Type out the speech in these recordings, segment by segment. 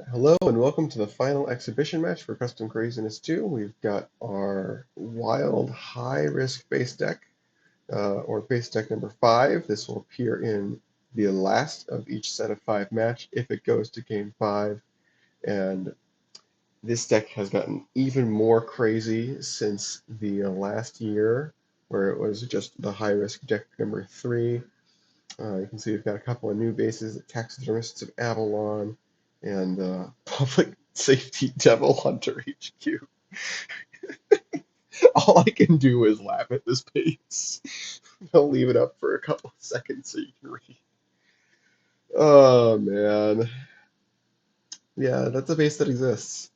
Hello and welcome to the final exhibition match for Custom Craziness 2. We've got our wild high-risk base deck, or base deck number 5. This will appear in the last of each set of 5 match if it goes to game 5. And this deck has gotten even more crazy since the last year, where it was just the high-risk deck number 3. You can see we've got a couple of new bases, Taxidermists of Avalon and Public Safety Devil Hunter HQ. All I can do is laugh at this base. I'll leave it up for a couple of seconds so you can read. Oh man. Yeah, that's a base that exists.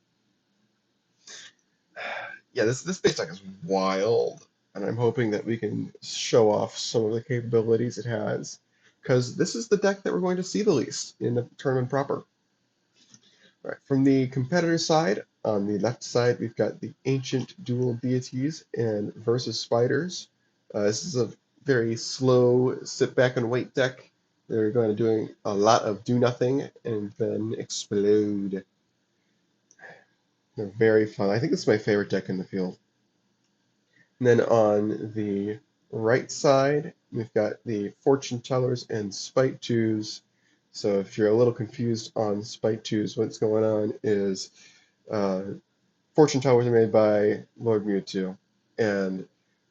Yeah, this base deck is wild, and I'm hoping that we can show off some of the capabilities it has, because this is the deck that we're going to see the least in the tournament proper. Right, from the competitor side, on the left side, we've got the Ancient Duel Deities and versus Spiders. This is a very slow sit back and wait deck. They're going to doing a lot of do nothing and then explode. They're very fun. I think this is my favorite deck in the field. And then on the right side, we've got the Fortune Tellers and Spitetwos. So if you're a little confused on Spitetwos, what's going on is uh, Fortune tellers are made by Lord Mewtwo, and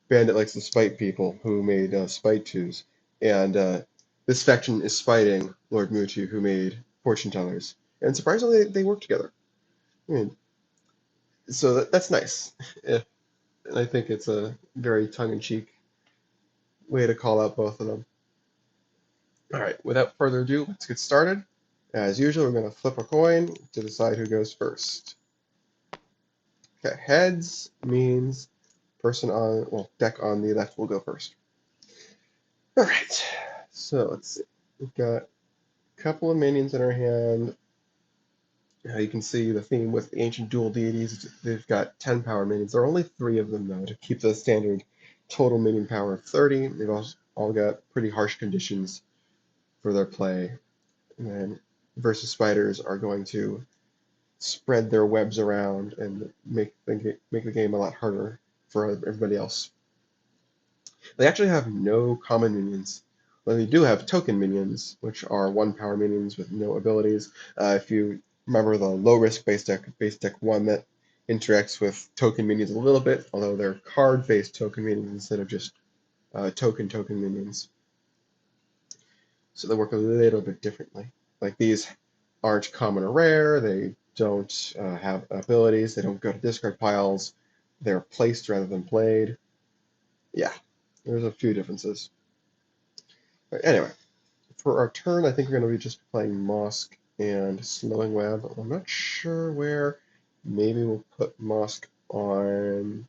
Bandit likes to spite people who made Spitetwos. And this faction is spiting Lord Mewtwo, who made Fortune tellers. And surprisingly, they work together. I mean, so that's nice. Yeah, and I think it's a very tongue-in-cheek way to call out both of them. All right, without further ado, let's get started. As usual, we're going to flip a coin to decide who goes first. Okay, heads means person on, well, deck on the left will go first. All right, so let's see. We've got a couple of minions in our hand. You can see the theme with the Ancient Duel Deities. They've got 10 power minions. There are only 3 of them, though, to keep the standard total minion power of 30. They've also all got pretty harsh conditions for their play. And then versus spiders are going to spread their webs around and make the game a lot harder for everybody else. They actually have no common minions. Well, they do have token minions, which are 1 power minions with no abilities. If you remember the low risk base deck 1 that interacts with token minions a little bit, although they're card based token minions instead of just token minions. So they work a little bit differently. Like these aren't common or rare, they don't have abilities, they don't go to discard piles, they're placed rather than played. Yeah, there's a few differences. But anyway, for our turn, I think we're going to be just playing Mosk and Slowing Web. I'm not sure where. Maybe we'll put Mosk on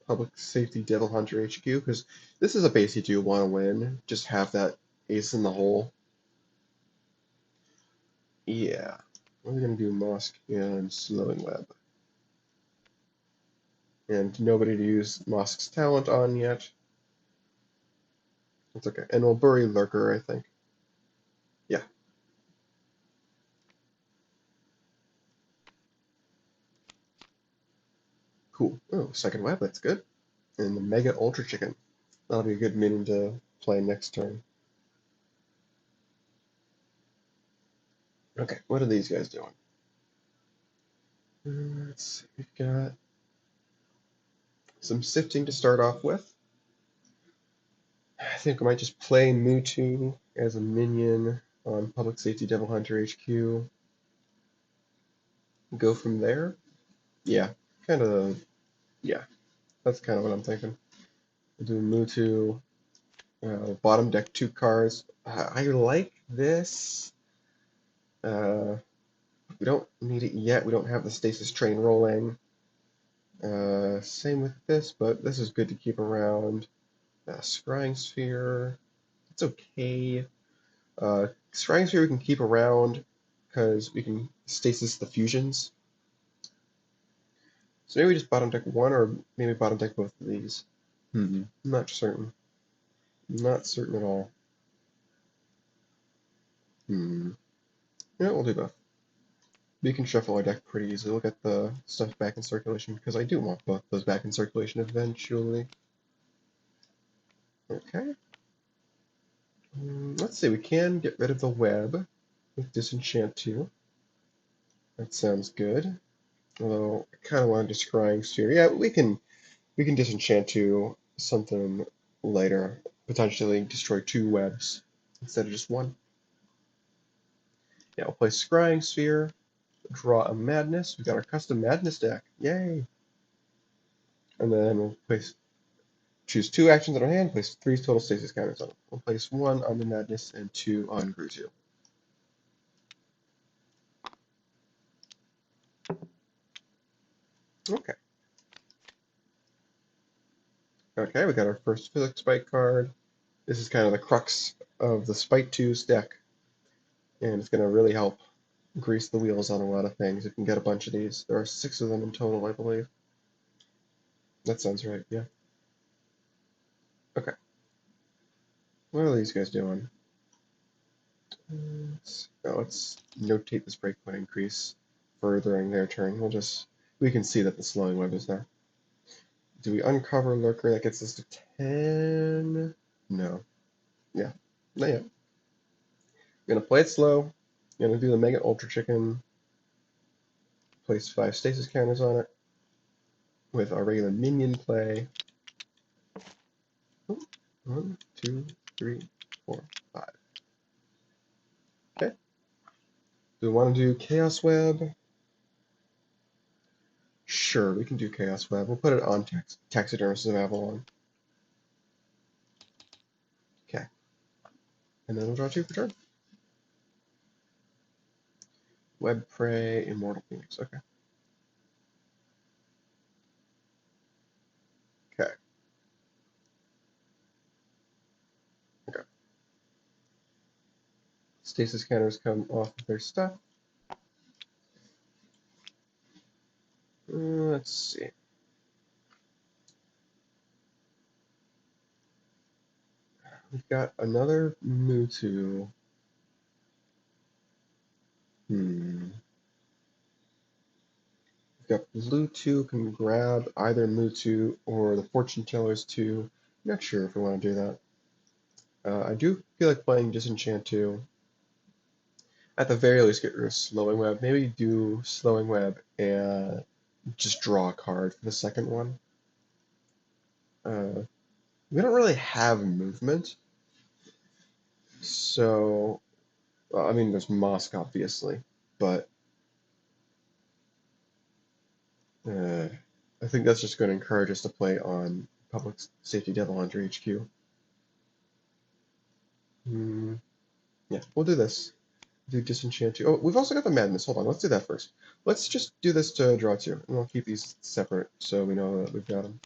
Public Safety Devil Hunter HQ, because this is a base you do want to win. Just have that ace in the hole. Yeah, we're going to do Mosk and Slowing Web. And nobody to use Mosk's talent on yet. That's okay. And we'll bury Lurker, I think. Yeah. Cool. Oh, second web, that's good. And the Mega Ultra Chicken. That'll be a good minion to play next turn. Okay, what are these guys doing? Let's see, we've got some sifting to start off with. I think I might just play Mewtwo as a minion on Public Safety Devil Hunter HQ. Go from there. Yeah, kind of. Yeah, that's kind of what I'm thinking. We'll do Mewtwo. Bottom deck 2 cards. I like this. Uh, we don't need it yet. We don't have the stasis train rolling. Same with this, but this is good to keep around. Scrying Sphere, it's okay. Scrying Sphere we can keep around because we can stasis the fusions. So maybe we just bottom deck 1 or maybe bottom deck both of these. I'm not certain. Not certain at all. Yeah, we'll do both. We can shuffle our deck pretty easily. We'll get the stuff back in circulation, because I do want both those back in circulation eventually. Okay. Let's see, we can get rid of the web with Disenchant 2. That sounds good. Although, I kind of want to do Scrying Sphere. Yeah, we can Disenchant 2 something later. Potentially destroy 2 webs instead of just 1. Yeah, we'll play Scrying Sphere, draw a Madness. We got our custom Madness deck. Yay! And then we'll choose 2 actions in our hand, place 3 total stasis counters on it. We'll place 1 on the Madness and 2 on Gruzu. Okay. Okay, we got our first Physics Spite card. This is kind of the crux of the Spitetwos deck, and it's going to really help grease the wheels on a lot of things. You can get a bunch of these. There are 6 of them in total, I believe. That sounds right, yeah. Okay. What are these guys doing? Let's notate this breakpoint increase furthering their turn. We can see that the slowing web is there. Do we uncover Lurker? That gets us to 10. No. Yeah. Not yet. We're gonna play it slow. Gonna do the Mega Ultra Chicken. Place 5 stasis counters on it with our regular minion play. 1, 2, 3, 4, 5. Okay. Do we want to do Chaos Web? Sure, we can do Chaos Web. We'll put it on Taxidermist of Avalon. Okay. And then we'll draw 2 per turn. Web Prey, Immortal Phoenix. Okay. Okay. Okay. Stasis counters come off of their stuff. Let's see. We've got another Mewtwo. We've got Blue 2 can grab either Mewtwo or the Fortune Tellers 2. Not sure if we want to do that. I do feel like playing Disenchant 2. At the very least, get rid of Slowing Web. Maybe do Slowing Web and just draw a card for the second one. We don't really have movement. So, well, I mean, there's Mosk, obviously, but I think that's just going to encourage us to play on Public Safety Devil Hunter HQ. Yeah, we'll do this. Do Disenchant 2. Oh, we've also got the Madness. Hold on, let's do that first. Let's just do this to draw 2, and we'll keep these separate so we know that we've got them.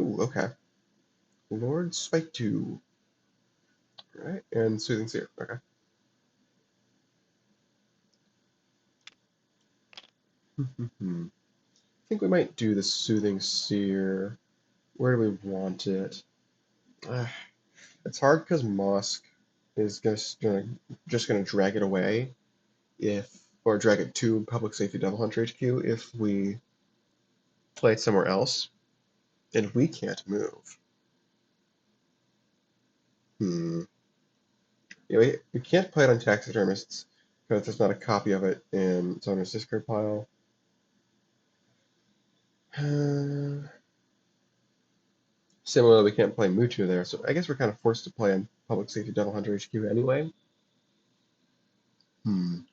Ooh, okay. Lord Spike 2. Alright, and Soothing Seer. Okay. I think we might do the Soothing Seer. Where do we want it? It's hard because Mosk is just gonna drag it away or drag it to Public Safety Devil Hunter HQ if we play it somewhere else, and we can't move. Yeah, we can't play it on Taxidermists because there's not a copy of it in its owner's discard pile. Similarly, we can't play Mewtwo there, so I guess we're kind of forced to play on Public Safety Devil Hunter HQ anyway. Do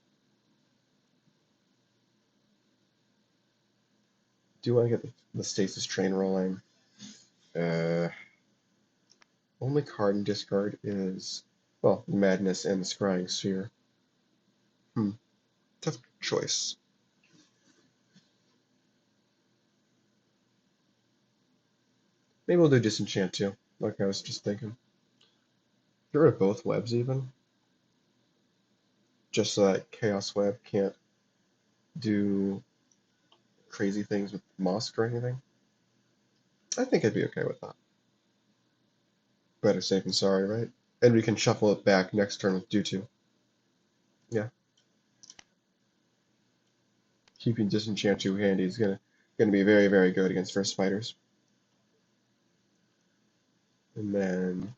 want to get the stasis train rolling. Only card in discard is, well, Madness and the Scrying Sphere. Tough choice. Maybe we'll do Disenchant too, like I was just thinking. Get rid of both webs even. Just so that Chaos Web can't do crazy things with Mosk or anything. I think I'd be okay with that. Better safe than sorry, right? And we can shuffle it back next turn with Do 2. Yeah. keeping Disenchant 2 handy is gonna be very, very good against first spiders. And then,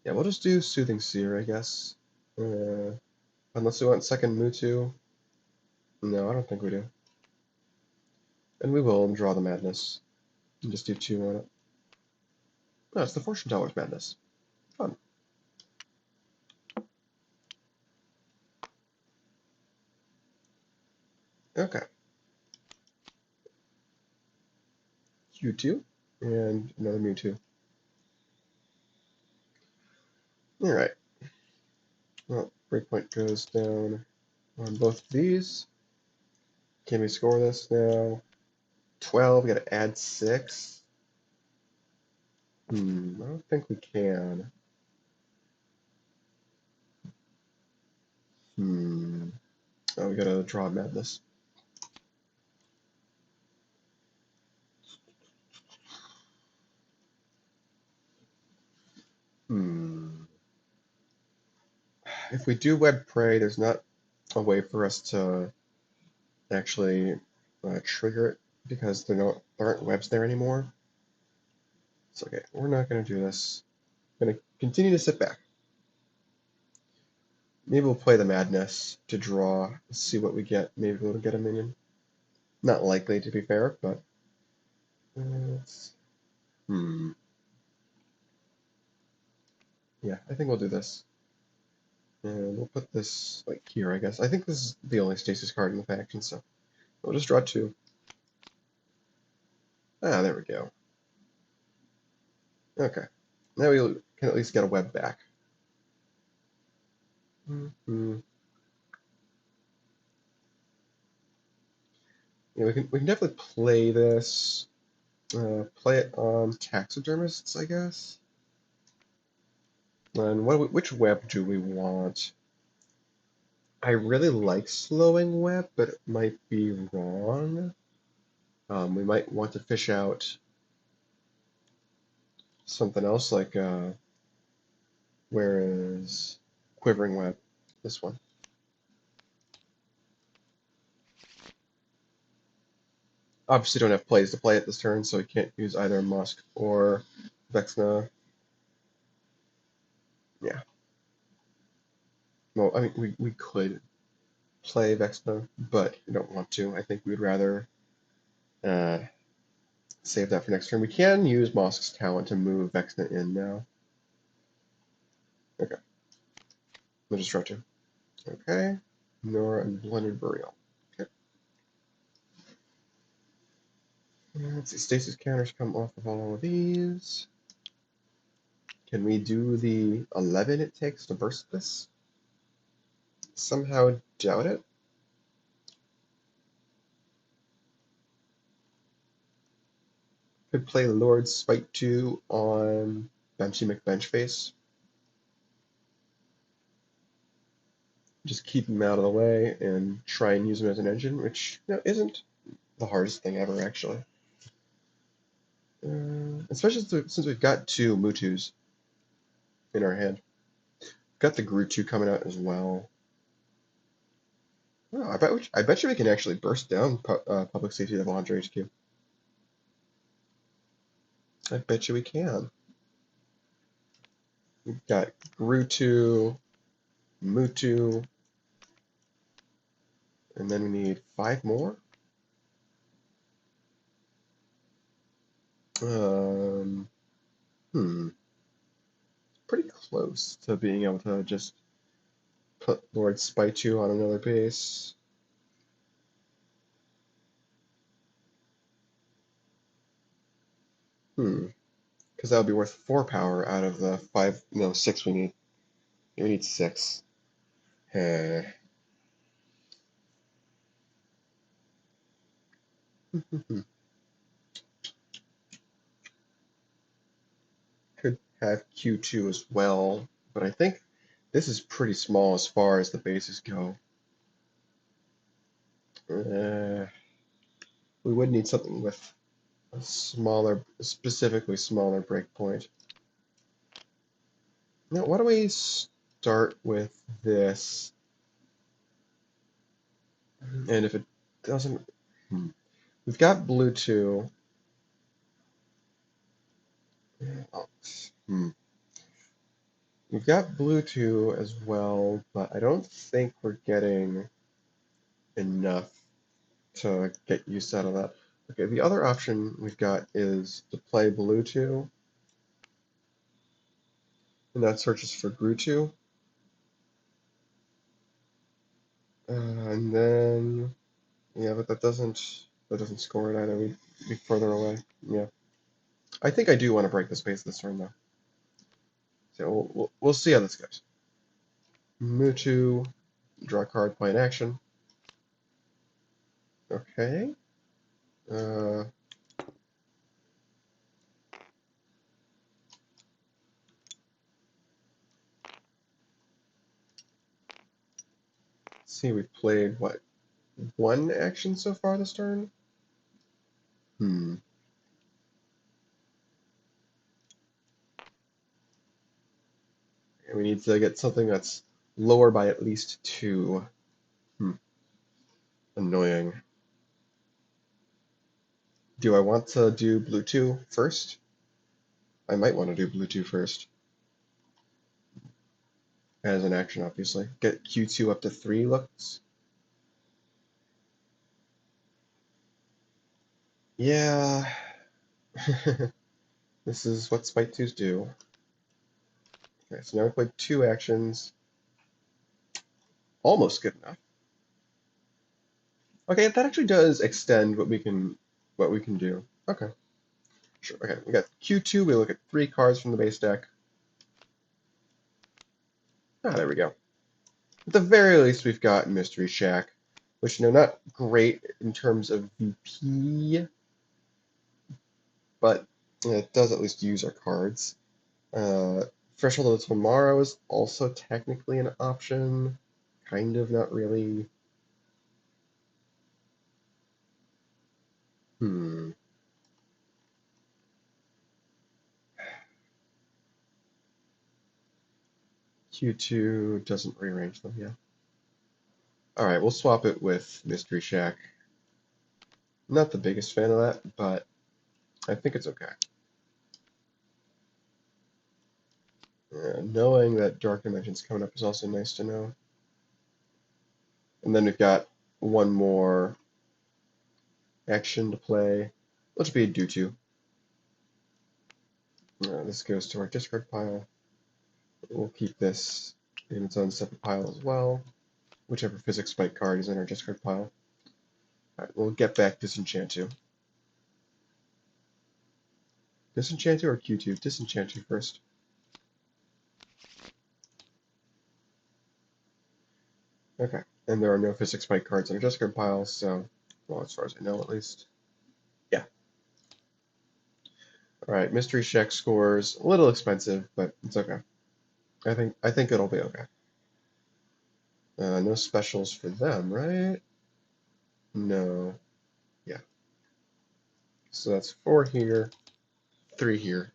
yeah, we'll just do Soothing Seer, I guess. Unless we want second Mutu. No, I don't think we do. And we will draw the Madness. And just do 2 on it. No, it's the Fortune Tellers Madness. Fun. Okay. Q2. And another Mewtwo. Alright. Well, breakpoint goes down on both of these. Can we score this now? 12, we gotta add 6. I don't think we can. Oh, we gotta draw Madness. If we do Web Prey, there's not a way for us to actually trigger it because there aren't webs there anymore. It's okay, we're not gonna do this. I'm gonna continue to sit back. Maybe we'll play the Madness to draw, see what we get. Maybe we'll get a minion. Not likely, to be fair, but yeah, I think we'll do this. And we'll put this like here, I guess. I think this is the only stasis card in the faction, so we'll just draw 2. Ah, there we go. Okay. Now we can at least get a web back. Yeah, we can definitely play this. Play it on taxidermists, I guess. And which web do we want? I really like slowing web, but it might be wrong. We might want to fish out something else, like where is quivering web? This one. Obviously, don't have plays to play it this turn, so we can't use either Musk or Vexna. Yeah. Well, I mean, we could play Vexna, but we don't want to. I think we'd rather uh, save that for next turn. We can use Mosk's talent to move Vexna in now. Okay. We'll just draw 2. Okay. Nora and Blended Burial. Okay. Let's see. Stasis counters come off of all of these. Can we do the 11 it takes to burst this? Somehow doubt it. Could play Lord Spite 2 on Benchy McBenchface. Just keep him out of the way and try and use him as an engine, which isn't the hardest thing ever, actually. Especially since we've got 2 Mutus in our hand. Got the Groot coming out as well. Oh, I bet you we can actually burst down Public Safety Level 100 HQ. I bet you we can. We've got Groot, Mutu, and then we need 5 more. Pretty close to being able to just put Lord Spite on another base. Because that would be worth 4 power out of the 6 we need. We need 6. Could have Q2 as well, but I think this is pretty small as far as the bases go. We would need something with a smaller, specifically smaller breakpoint. Now, why don't we start with this? And if it doesn't. We've got blue 2. Oh, We've got blue 2 as well, but I don't think we're getting enough to get use out of that. Okay, the other option we've got is to play blue 2, and that searches for Gru 2. And then, yeah, but that doesn't score it either. We'd be further away. Yeah. I think I do want to break the space this turn, though. So we'll see how this goes. Mutu, draw a card, play an action. Okay. Uh, let's see, we've played, what, one action so far this turn? Hmm. We need to get something that's lower by at least 2. Hmm. Annoying. Do I want to do blue 2 first? I might want to do blue 2 first. As an action, obviously. Get Q2 up to 3 looks. Yeah. This is what Spite 2s do. Okay, so now we played 2 actions. Almost good enough. Okay, that actually does extend what we can do. Okay. Sure. Okay, we got Q2, we look at 3 cards from the base deck. Ah, there we go. At the very least, we've got Mystery Shack, which, not great in terms of VP, but it does at least use our cards. Threshold of Tomorrow is also technically an option. Kind of, not really. Hmm. Q2 doesn't rearrange them, yeah. Alright, we'll swap it with Mystery Shack. Not the biggest fan of that, but I think it's okay. Knowing that Dark Dimension's coming up is also nice to know. And then we've got one more action to play. Let's be a do to. This goes to our discard pile. We'll keep this in its own separate pile as well. Whichever physics spike card is in our discard pile. Alright, we'll get back Disenchantu. Disenchantu or Q2? Disenchantu first. Okay, and there are no physics spike cards in our discard pile, so, well, as far as I know at least. Yeah. Alright, Mystery Shack scores a little expensive, but it's okay. I think it'll be okay. No specials for them, right? No. Yeah. So that's 4 here, 3 here.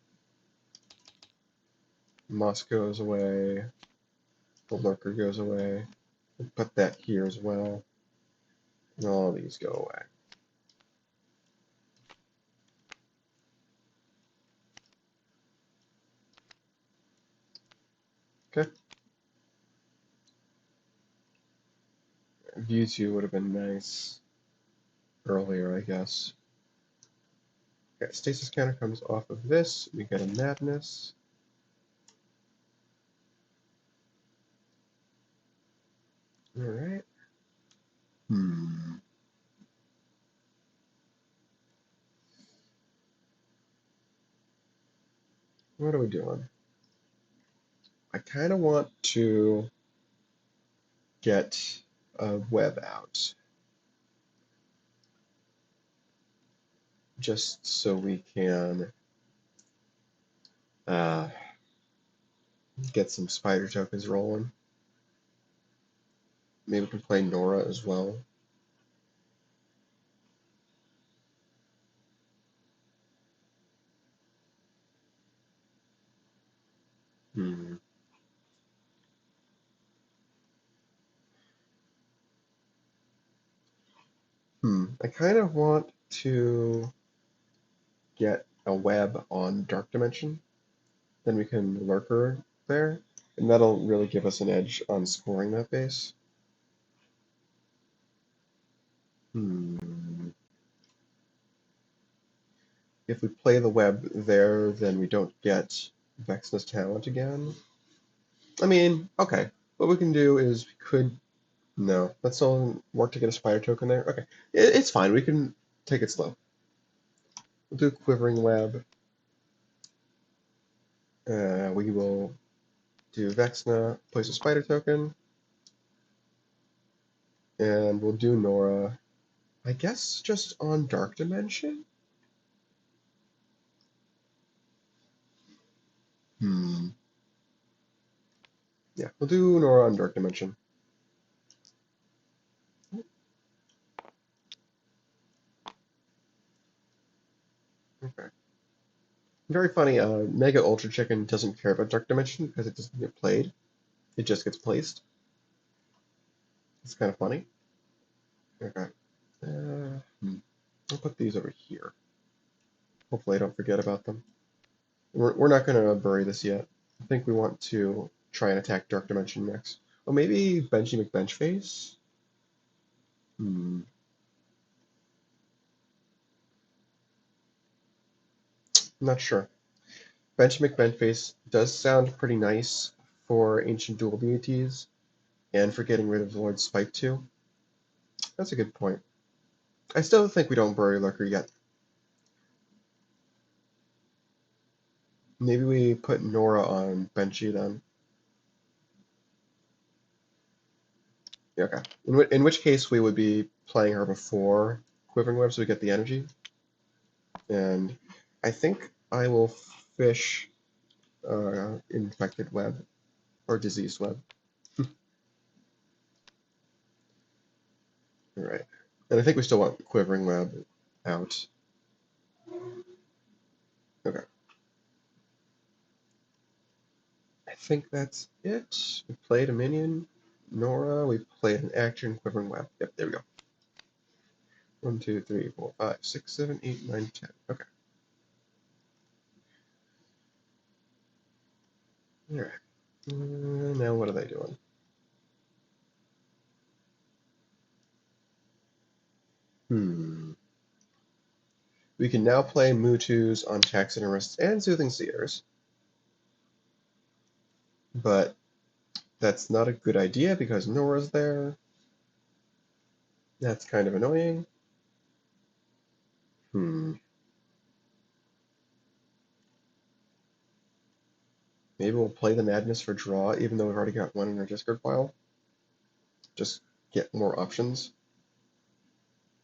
Moss goes away. The Lurker goes away. We'll put that here as well. And all these go away. Okay. View 2 would have been nice earlier, I guess. Okay, stasis counter comes off of this. We get a madness. Alright. What are we doing? I kind of want to get a web out. Just so we can uh, get some spider tokens rolling. Maybe we can play Nora as well. Hmm. I kind of want to get a web on Dark Dimension. Then we can Lurker there, and that'll really give us an edge on scoring that base. If we play the web there, then we don't get Vexna's talent again. I mean, okay. What we can do is we could... No, let's all work to get a spider token there. Okay, it's fine. We can take it slow. We'll do Quivering Web. We will do Vexna, place a spider token, and we'll do Nora. I guess just on Dark Dimension? Yeah, we'll do Nora on Dark Dimension. Okay. Very funny, Mega Ultra Chicken doesn't care about Dark Dimension because it doesn't get played. It just gets placed. It's kind of funny. Okay. I'll put these over here. Hopefully I don't forget about them. We're not going to bury this yet. I think we want to try and attack Dark Dimension next. Oh, maybe Benchy McBenchface? I'm not sure. Benchy McBenchface does sound pretty nice for Ancient Duel Deities and for getting rid of Lord Spike too. That's a good point. I still think we don't bury Lurker yet. Maybe we put Nora on Benchy then. Okay. In which case we would be playing her before Quivering Web so we get the energy. And I think I will fish Infected Web or Diseased Web. Alright. And I think we still want Quivering Web out. Okay. I think that's it. We played a minion, Nora, we played an action, Quivering Web. Yep, there we go. 1, 2, 3, 4, 5, 6, 7, 8, 9, 10. Okay. Alright. Now what are they doing? We can now play Mewtwo's on Taxidermists and Soothing Seers. But that's not a good idea because Nora's there. That's kind of annoying. Maybe we'll play the Madness for draw, even though we've already got one in our discard pile. Just get more options.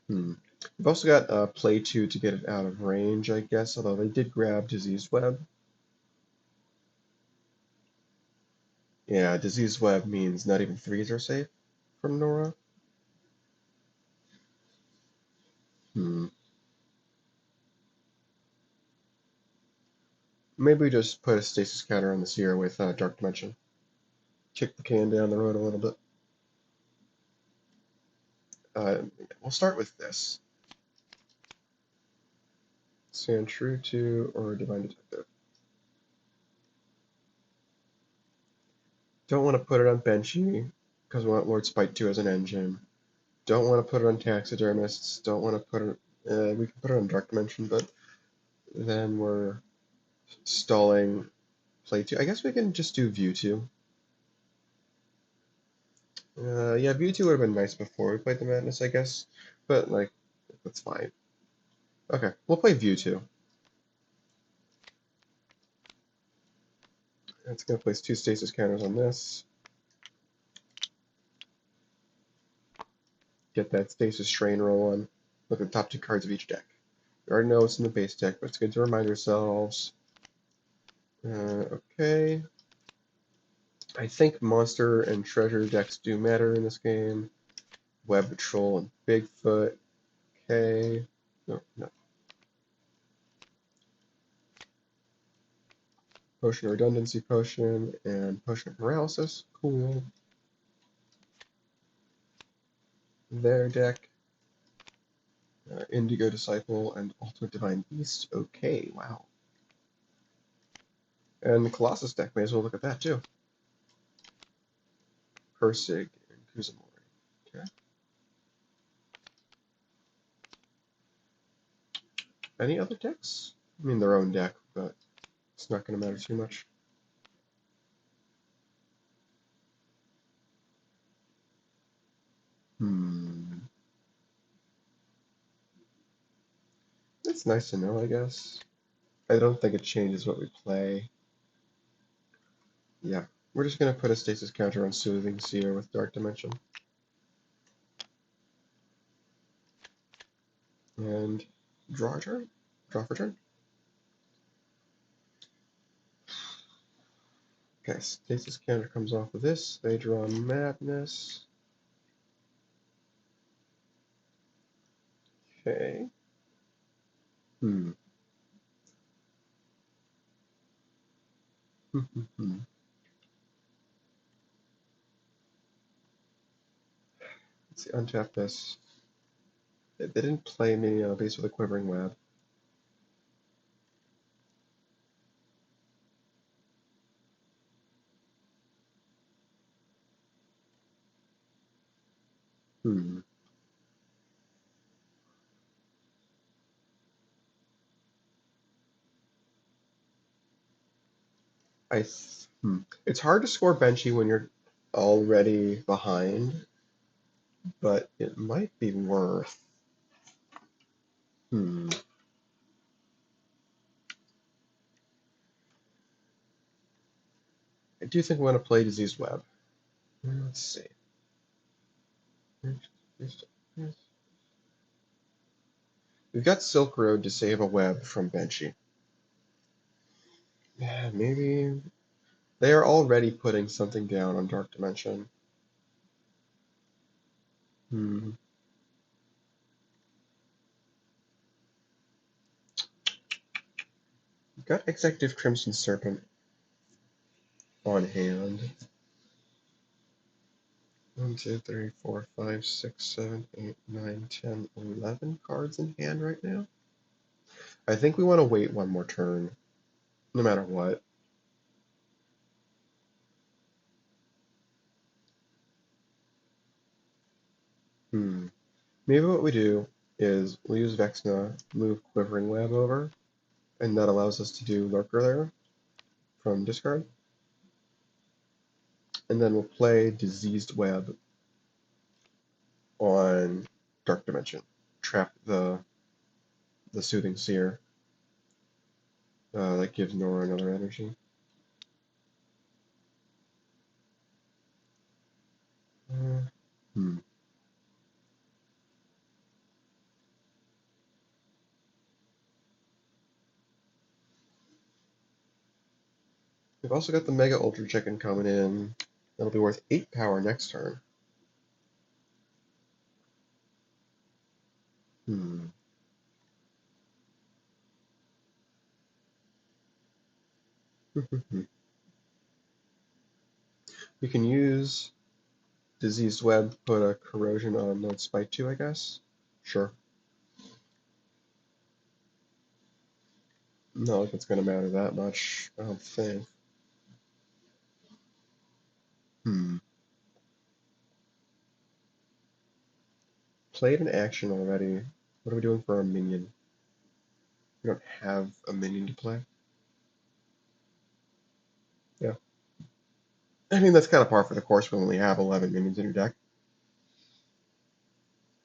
We've also got Play 2 to get it out of range, I guess, although they did grab Diseased Web. Yeah, Diseased Web means not even 3s are safe from Nora. Maybe we just put a stasis counter on the Seer with Dark Dimension. Kick the can down the road a little bit. We'll start with this. Stand true to or Divine Detective. Don't want to put it on Benchy because we want Lord Spite 2 as an engine. Don't want to put it on Taxidermists. Don't want to put it... we can put it on Dark Dimension, but then we're stalling Play 2. I guess we can just do View 2. Yeah, View 2 would have been nice before we played the Madness, I guess. But, like, that's fine. Okay, we'll play View 2. It's going to place 2 stasis counters on this. Get that stasis strain roll on. Look at the top 2 cards of each deck. We already know what's in the base deck, but it's good to remind ourselves. Okay. I think monster and treasure decks do matter in this game. Web Patrol and Bigfoot. Okay. No. Potion Redundancy Potion and Potion of Paralysis. Cool. Their deck. Indigo Disciple and Ultimate Divine Beast. Okay, wow. And the Colossus deck, may as well look at that too. Persig and Kuzumori. Okay. Any other decks? I mean, their own deck, but it's not going to matter too much. It's nice to know, I guess. I don't think it changes what we play. Yeah, we're just going to put a stasis counter on Soothing Seer with Dark Dimension. And draw a turn? Draw for turn? Okay, stasis counter comes off of this. They draw Madness. Okay. Let's see, untap this. They didn't play minion base with a Quivering Web. It's hard to score Benchy when you're already behind, but it might be worth. I do think we want to play Diseased Web. Let's see. We've got Silk Road to save a web from Benchy. Yeah, maybe they are already putting something down on Dark Dimension. We've got Executive Crimson Serpent on hand. 1, 2, 3, 4, 5, 6, 7, 8, 9, 10, 11 cards in hand right now. I think we want to wait one more turn, no matter what. Maybe what we do is we'll use Vexna, move Quivering Web over, and that allows us to do Lurker there from discard. And then we'll play Diseased Web on Dark Dimension. Trap the Soothing Seer. That gives Nora another energy. We've also got the Mega Ultra Chicken coming in. That'll be worth 8 power next turn. We can use Diseased Web, put a Corrosion on Node Spike 2, I guess. Sure. Not like it's going to matter that much, I don't think. Played an action already. What are we doing for our minion? We don't have a minion to play. Yeah. I mean, that's kind of par for the course. We only have 11 minions in your deck.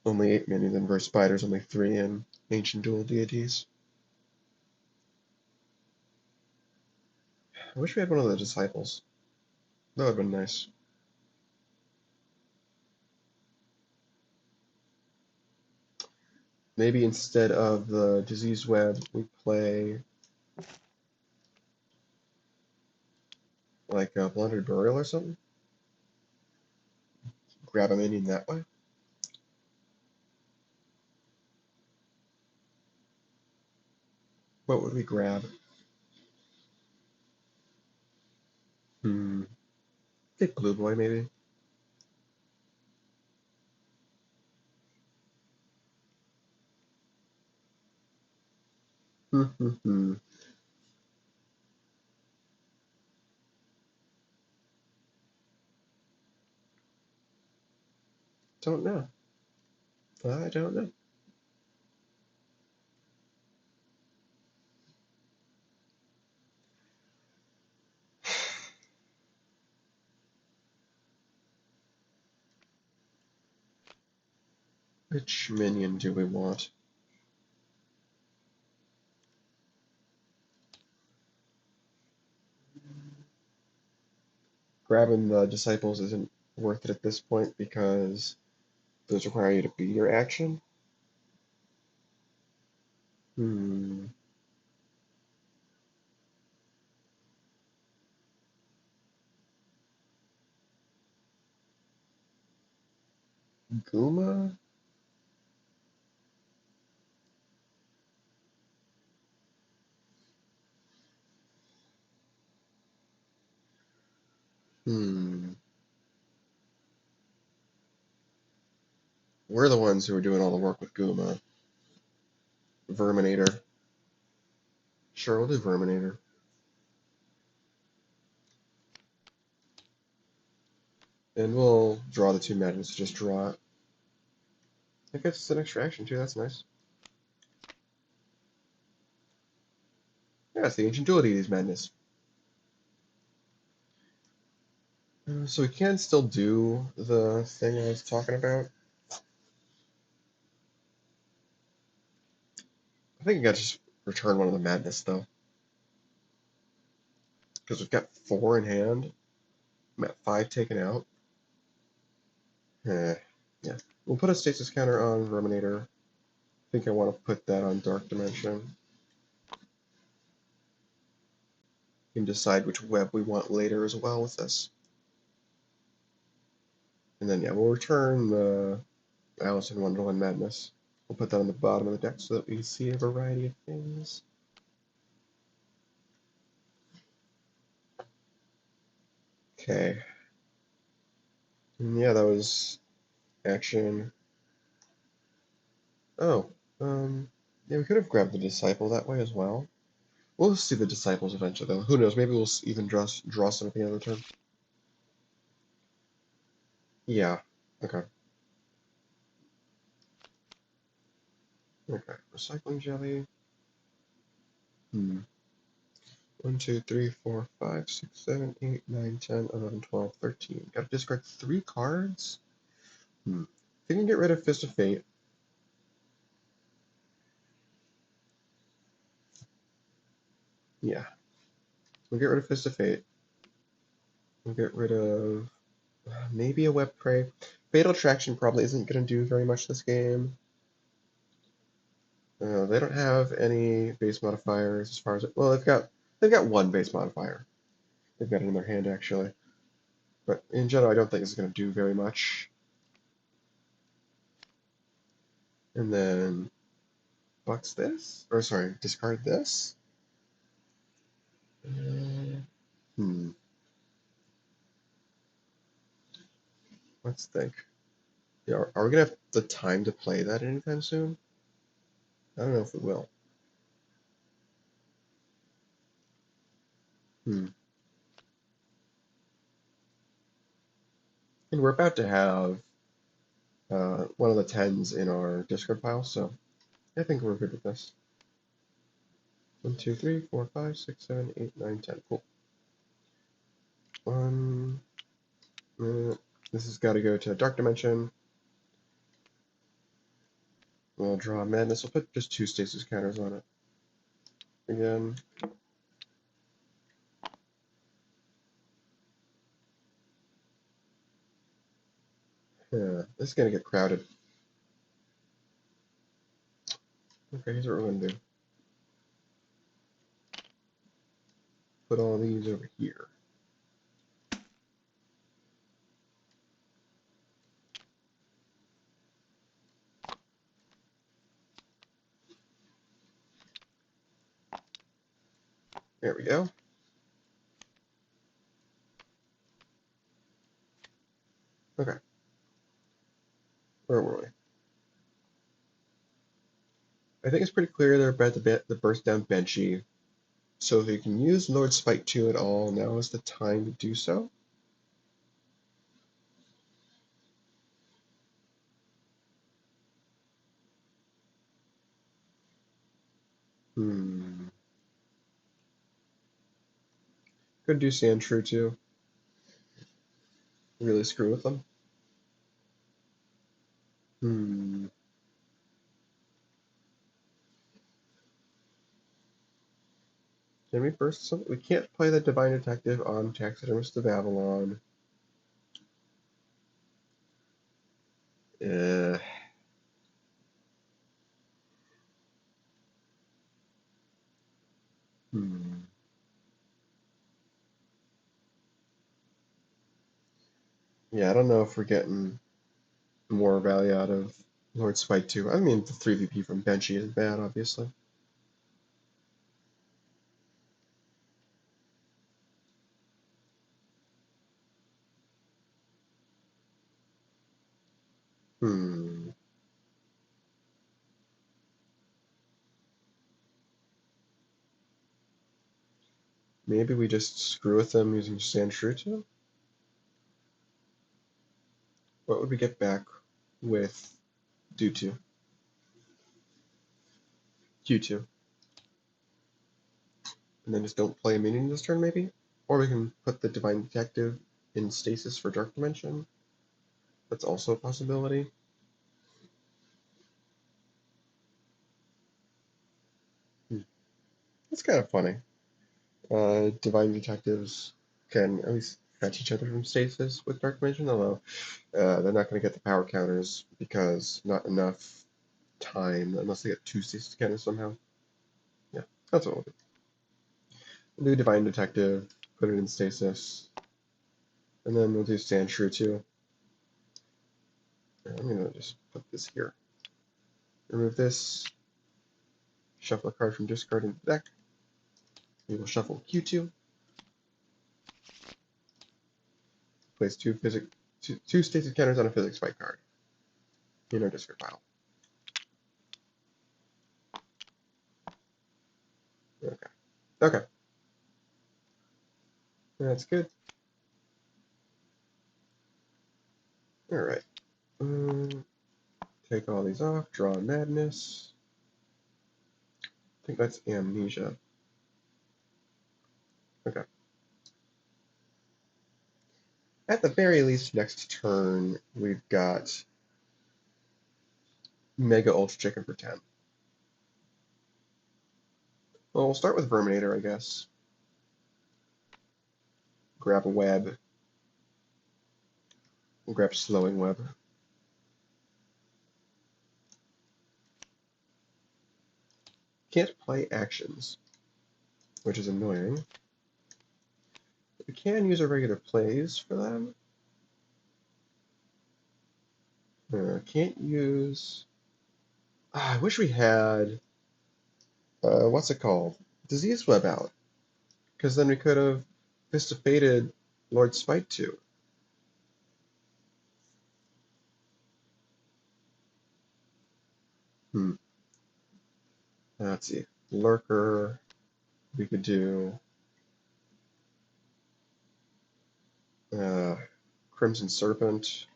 Only 8 minions in Verse Spiders, only 3 in Ancient Duel Deities. I wish we had one of the Disciples. That would have been nice. Maybe instead of the Diseased Web, we play like a Blundered Burial or something. Grab a minion that way. What would we grab? Think Blue Boy, maybe. Don't know. I don't know. Which minion do we want? Grabbing the disciples isn't worth it at this point because those require you to beat your action. Hmm. Guma? Hmm. We're the ones who are doing all the work with Guma. Verminator. Sure, we'll do Verminator. And we'll draw the two madness, just draw it. It gets an extra action too, that's nice. Yeah, it's the Ancient Duel Deities madness. So we can still do the thing I was talking about. I think I gotta just return one of the madness though. Because we've got 4 in hand. I'm at 5 taken out. Yeah. We'll put a stasis counter on Verminator. I think I want to put that on Dark Dimension. We can decide which web we want later as well with this. And then, yeah, we'll return the Alice in Wonderland Madness. We'll put that on the bottom of the deck so that we see a variety of things. Okay. And yeah, that was action. Oh, yeah, we could have grabbed the Disciple that way as well. We'll see the Disciples eventually, though. Who knows? Maybe we'll even draw something at the turn. Yeah. Okay. Okay. Recycling jelly. Hmm. 1, 2, 3, 4, 5, 6, 7, 8, 9, 10, 11, 12, 13. Gotta discard 3 cards? Hmm. If we can get rid of Fist of Fate. Yeah. We'll get rid of Fist of Fate. We'll get rid of maybe a Web Prey. Fatal Attraction probably isn't going to do very much this game. They don't have any base modifiers as far as well. They've got 1 base modifier. They've got it in their hand actually, but in general, I don't think it's going to do very much. And then box this, or sorry, discard this. Hmm. Let's think. Yeah, are we gonna have the time to play that anytime soon? I don't know if we will. Hmm. And we're about to have one of the 10s in our discard pile, so I think we're good with this. 1, 2, 3, 4, 5, 6, 7, 8, 9, 10. Cool. 1 minute. This has got to go to Dark Dimension. We'll draw Madness. We'll put just 2 stasis counters on it. Again. Yeah, this is gonna get crowded. Okay, here's what we're gonna do. Put all these over here. There we go. Okay. Where were we? I think it's pretty clear they're about to burst down Benchy. So if you can use Lord Spite 2 at all, now is the time to do so. Hmm. Could do Sand Shrew too. Really screw with them. Hmm. Can we burst some? We can't play the Divine Detective on Taxidermist of Avalon. Uh, hmm. Yeah, I don't know if we're getting more value out of Lord Spite 2. I mean, the 3VP from Benchy is bad, obviously. Hmm. Maybe we just screw with them using Sand Shrew too? What would we get back with due to? Q2. And then just don't play a minion this turn, maybe? Or we can put the Divine Detective in stasis for Dark Dimension. That's also a possibility. Hmm. That's kind of funny. Divine Detectives can at least fetch each other from stasis with Dark Dimension, although they're not going to get the power counters because not enough time, unless they get two stasis counters somehow. Yeah, that's what we'll do. We'll do Divine Detective, put it in stasis, and then we'll do Sand Shrew too. I'm going to just put this here. Remove this, shuffle a card from discard into the deck. We will shuffle Q2, place two stasis counters on a physics spike card in our discard pile. Okay. Okay. That's good. Alright. Take all these off, draw Madness. I think that's Amnesia. Okay. At the very least, next turn, we've got Mega Ultra Chicken for 10. Well, we'll start with Verminator, I guess. Grab a web. We'll grab Slowing Web. Can't play actions, which is annoying. We can use our regular plays for them. Can't use... I wish we had... what's it called? Disease Web out. Because then we could have Fist of Fated Lord Spite 2. Hmm. Let's see. Lurker. We could do uh, Crimson Serpent.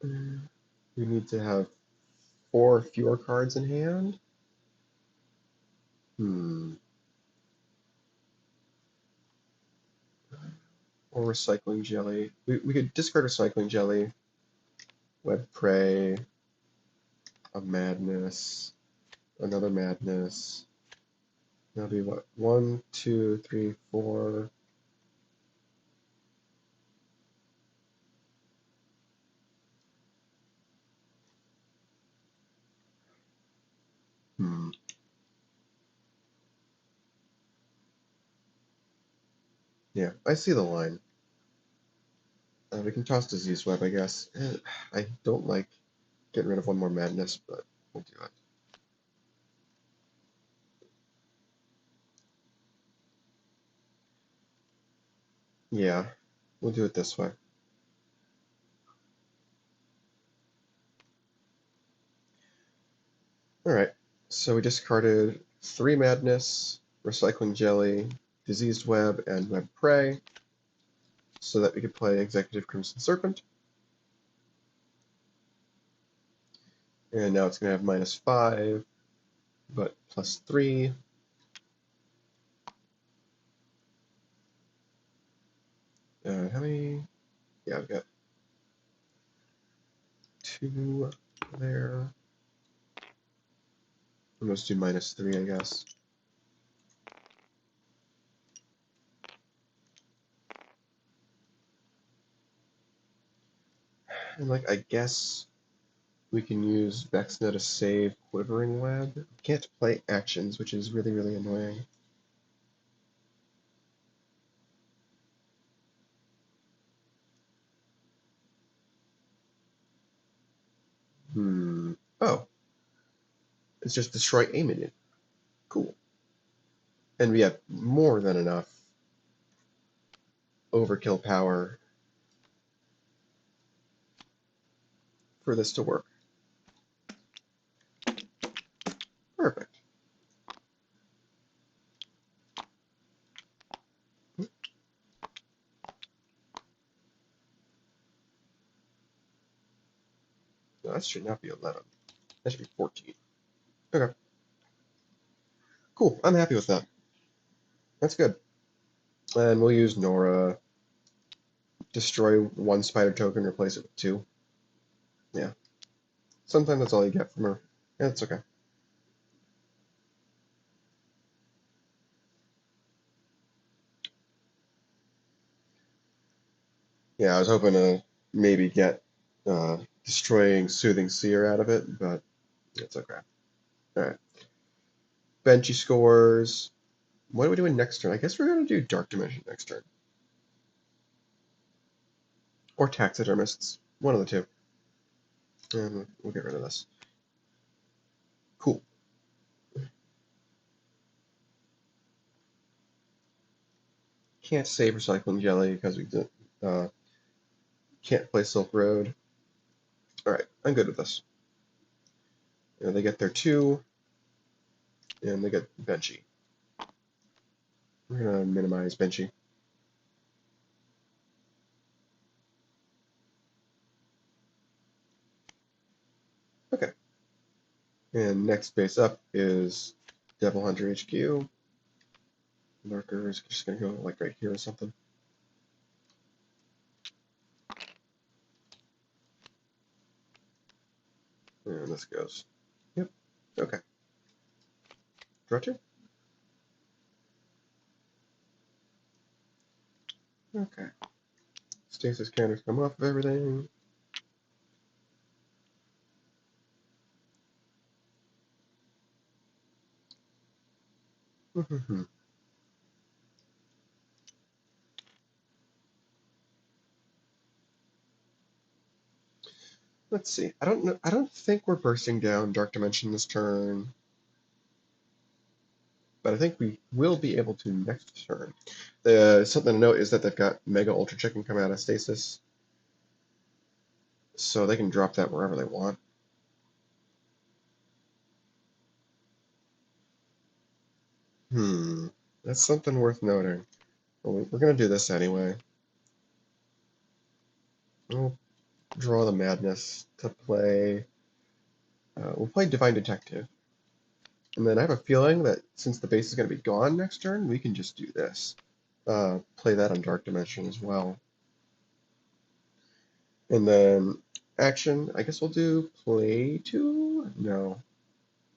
We need to have 4 fewer cards in hand. Hmm. Or Recycling Jelly. We could discard Recycling Jelly. Web Prey. A Madness. Another Madness. That'll be what? 1, 2, 3, 4. Hmm. Yeah, I see the line. We can toss Disease Web, I guess. I don't like getting rid of one more Madness, but we'll do it. Yeah, we'll do it this way. Alright, so we discarded 3 Madness, Recycling Jelly, Diseased Web, and Web Prey, so that we could play Executive Crimson Serpent. And now it's going to have -5, but +3. How many? Yeah, I've got 2 there. I'm going to do -3, I guess. And like, I guess we can use Vexna to save Quivering Web. We can't play actions, which is really, really annoying. Oh, it's just destroy a minion. Cool. And we have more than enough overkill power for this to work. Perfect. No, that should not be 11. That should be 14. Okay. Cool. I'm happy with that. That's good. And we'll use Nora. Destroy 1 spider token, replace it with 2. Yeah. Sometimes that's all you get from her. Yeah, it's okay. Yeah, I was hoping to maybe get destroying Soothing Seer out of it, but it's okay. Alright. Benchy scores. What are we doing next turn? I guess we're going to do Dark Dimension next turn. Or Taxidermists. One of the two. And we'll get rid of this. Cool. Can't save Recycling Jelly because we can't play Silk Road. Alright, I'm good with this. And they get their 2, and they get Benchy. We're going to minimize Benchy. Okay. And next base up is Devil Hunter HQ. Marker is just going to go like right here or something. And this goes. Yep. Okay. Draw 2. Okay. Stasis counters come off of everything. Let's see. I don't know. I don't think we're bursting down Dark Dimension this turn, but I think we will be able to next turn. Something to note is that they've got Mega Ultra Chicken coming out of Stasis, so they can drop that wherever they want. That's something worth noting. Well, we're gonna do this anyway. We'll draw the Madness to play. We'll play Divine Detective. And then I have a feeling that since the base is going to be gone next turn, we can just do this. Play that on Dark Dimension as well. And then action, I guess we'll do play 2? No.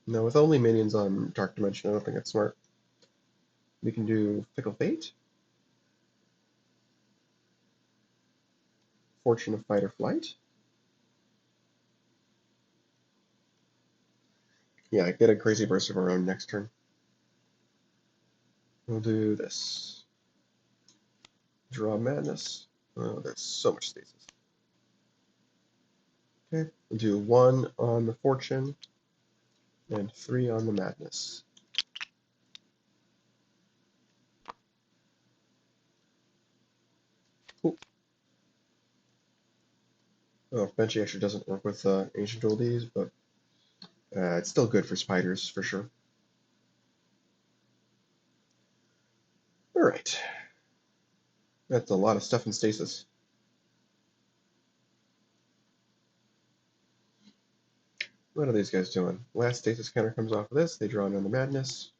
No, with only minions on Dark Dimension, I don't think it's smart. We can do Fickle Fate. Fortune of Fight or Flight. Yeah, get a crazy burst of our own next turn. We'll do this. Draw Madness. Oh, there's so much stasis. Okay, we'll do 1 on the Fortune and 3 on the Madness. Cool. Well, Benchy actually doesn't work with Ancient Duel Deities, but it's still good for spiders, for sure. Alright. That's a lot of stuff in stasis. What are these guys doing? Last stasis counter comes off of this. They draw another madness.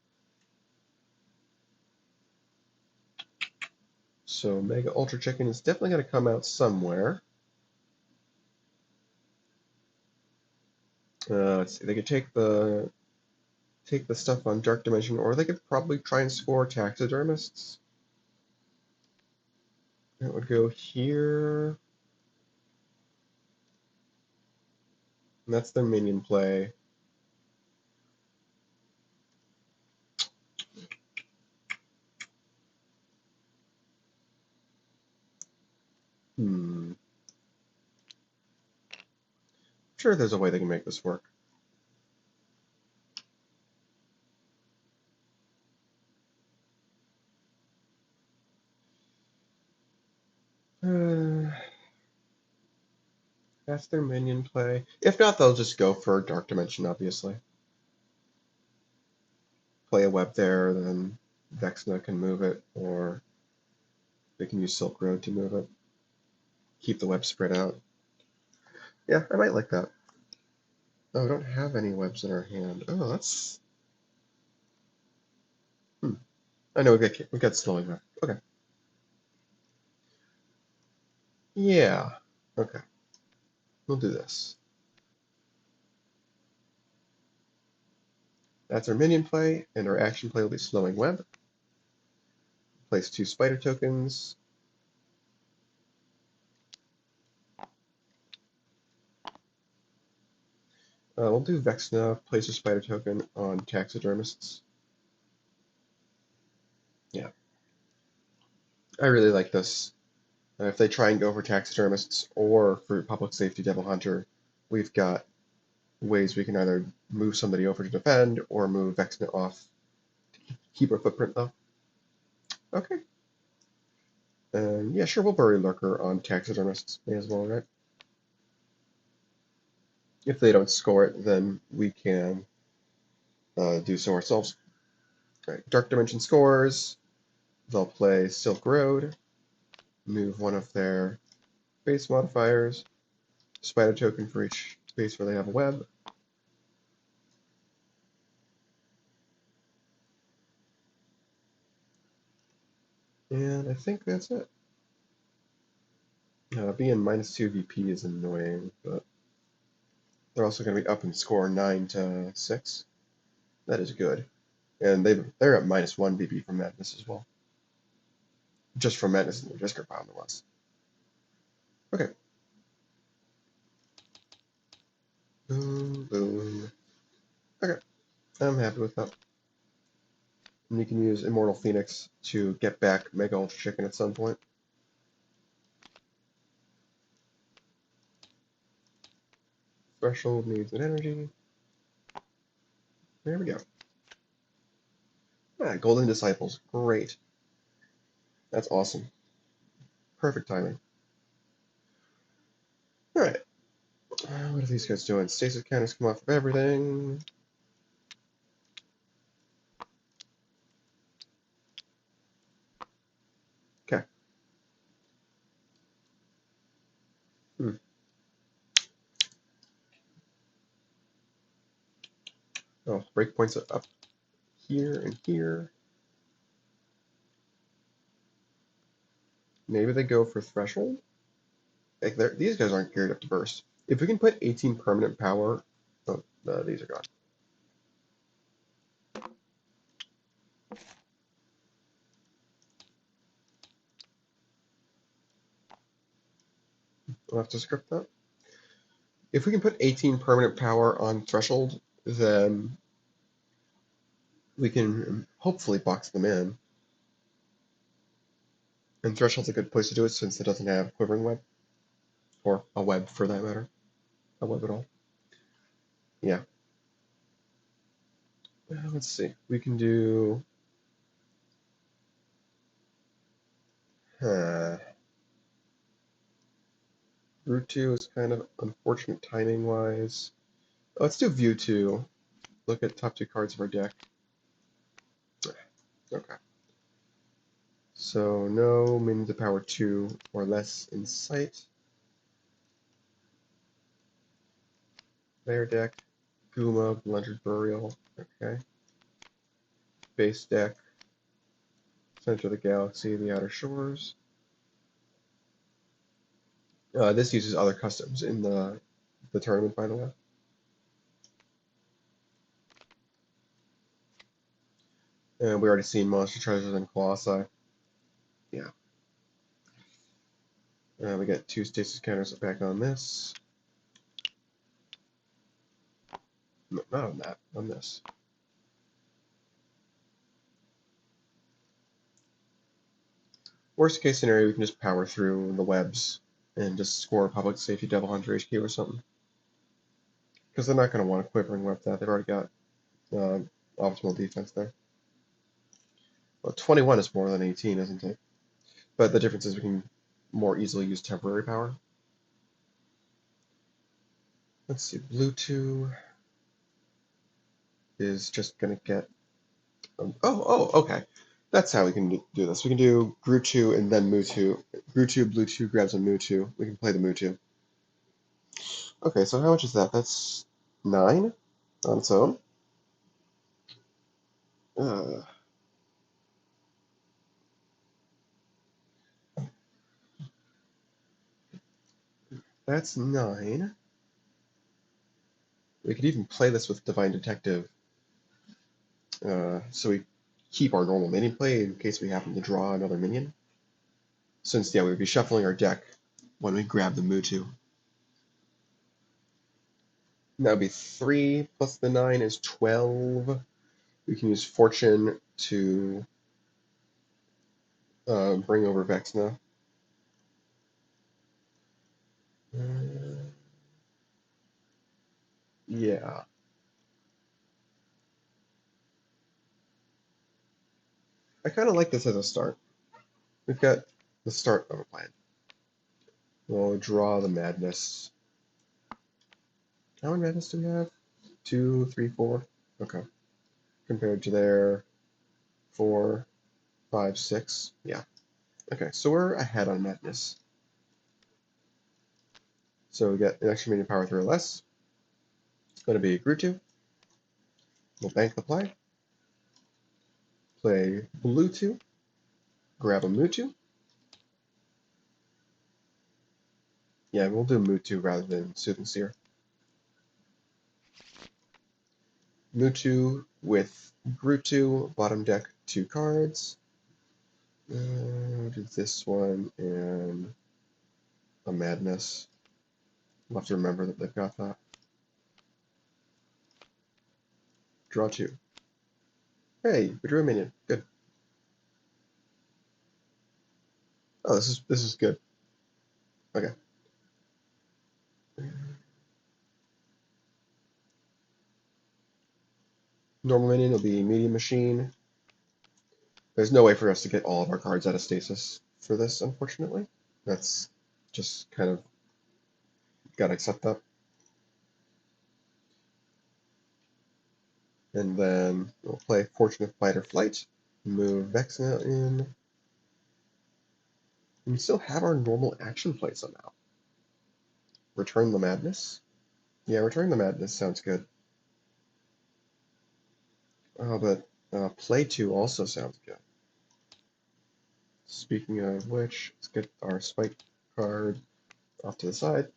So Mega Ultra Chicken is definitely going to come out somewhere. Let's see. They could take the stuff on Dark Dimension, or they could probably try and score Taxidermists. That would go here. And that's their minion play. I'm sure there's a way they can make this work. That's their minion play. If not, they'll just go for Dark Dimension, obviously. Play a web there, then Vexna can move it, or they can use Silk Road to move it. Keep the web spread out. Yeah, I might like that. Oh, we don't have any webs in our hand. Oh, that's... I know we got slowing web. Okay. Yeah. Okay. We'll do this. That's our minion play, and our action play will be slowing web. Place 2 spider tokens. We'll do Vexna, place a spider token on taxidermists. Yeah. I really like this. If they try and go for taxidermists or for public safety devil hunter, we've got ways we can either move somebody over to defend or move Vexna off to keep our footprint though. Okay. Yeah, sure, we'll bury Lurker on taxidermists. May as well, right? If they don't score it, then we can do so ourselves. All right, Dark Dimension scores. They'll play Silk Road, move one of their base modifiers, spider token for each space where they have a web. And I think that's it. Being -2 VP is annoying, but they're also going to be up in score 9 to 6. That is good. And they're at -1 VP from Madness as well. Just from Madness and the Discord pile, no less. Okay. Boom, boom. Okay. I'm happy with that. And you can use Immortal Phoenix to get back Mega Ultra Chicken at some point. Threshold needs an energy. There we go. Ah, Golden Disciples. Great. That's awesome. Perfect timing. Alright. What are these guys doing? Stasis counters come off of everything. Okay. Oh, breakpoints are up here and here. Maybe they go for Threshold? Like these guys aren't geared up to burst. If we can put 18 permanent power... Oh, no, these are gone. We'll have to script that. If we can put 18 permanent power on Threshold, then we can hopefully box them in. And Threshold's a good place to do it since it doesn't have Quivering Web. Or a web, for that matter. A web at all. Yeah. Let's see. We can do... Route 2 is kind of unfortunate timing-wise. Let's do View 2. Look at top 2 cards of our deck. Okay. So no minions of power 2 or less in sight. Layer deck. Guma, Blundered Burial. Okay. Base deck. Center of the Galaxy, the Outer Shores. This uses other customs in the tournament, by the way. And we already seen Monster Treasures and Colossi. Yeah. We got 2 stasis counters back on this. No, not on that, on this. Worst case scenario, we can just power through the webs and just score a public safety Devil Hunter HQ or something. Because they're not going to want to Quivering Web that. They've already got optimal defense there. Well, 21 is more than 18, isn't it? But the difference is we can more easily use temporary power. Let's see, blue 2 is just going to get... okay. That's how we can do this. We can do Gru 2 and then Mu 2. Gru 2, blue 2 grabs a Mu 2. We can play the Mu 2. Okay, so how much is that? That's 9 on its own. That's 9. We could even play this with Divine Detective, so we keep our normal minion play in case we happen to draw another minion. Since, yeah, we'd be shuffling our deck when we grab the Mutu. That would be 3 plus the 9 is 12. We can use Fortune to bring over Vexna. Yeah. I kind of like this as a start. We've got the start of a plan. We'll draw the Madness. How many Madness do we have? 2, 3, 4? Okay. Compared to their 4, 5, 6. Yeah. Okay, so we're ahead on Madness. So we get an extra minion power 3 or less. It's going to be Grutu. We'll bank the play. Play blue 2. Grab a Mutu. Yeah, we'll do Mutu rather than Soothing Seer. Mutu with Grutu, bottom deck 2 cards. We'll do this one and a Madness. We'll have to remember that they've got that. Draw 2. Hey, we drew a minion. Good. Oh, this is good. Okay. Normal minion will be Medium Machine. There's no way for us to get all of our cards out of stasis for this, unfortunately. That's just kind of gotta accept that. And then we'll play Fortune of Fight or Flight, move Vexna in. And we still have our normal action play somehow. Return the Madness? Yeah, Return the Madness sounds good. Oh, but Play 2 also sounds good. Speaking of which, let's get our Spike card off to the side.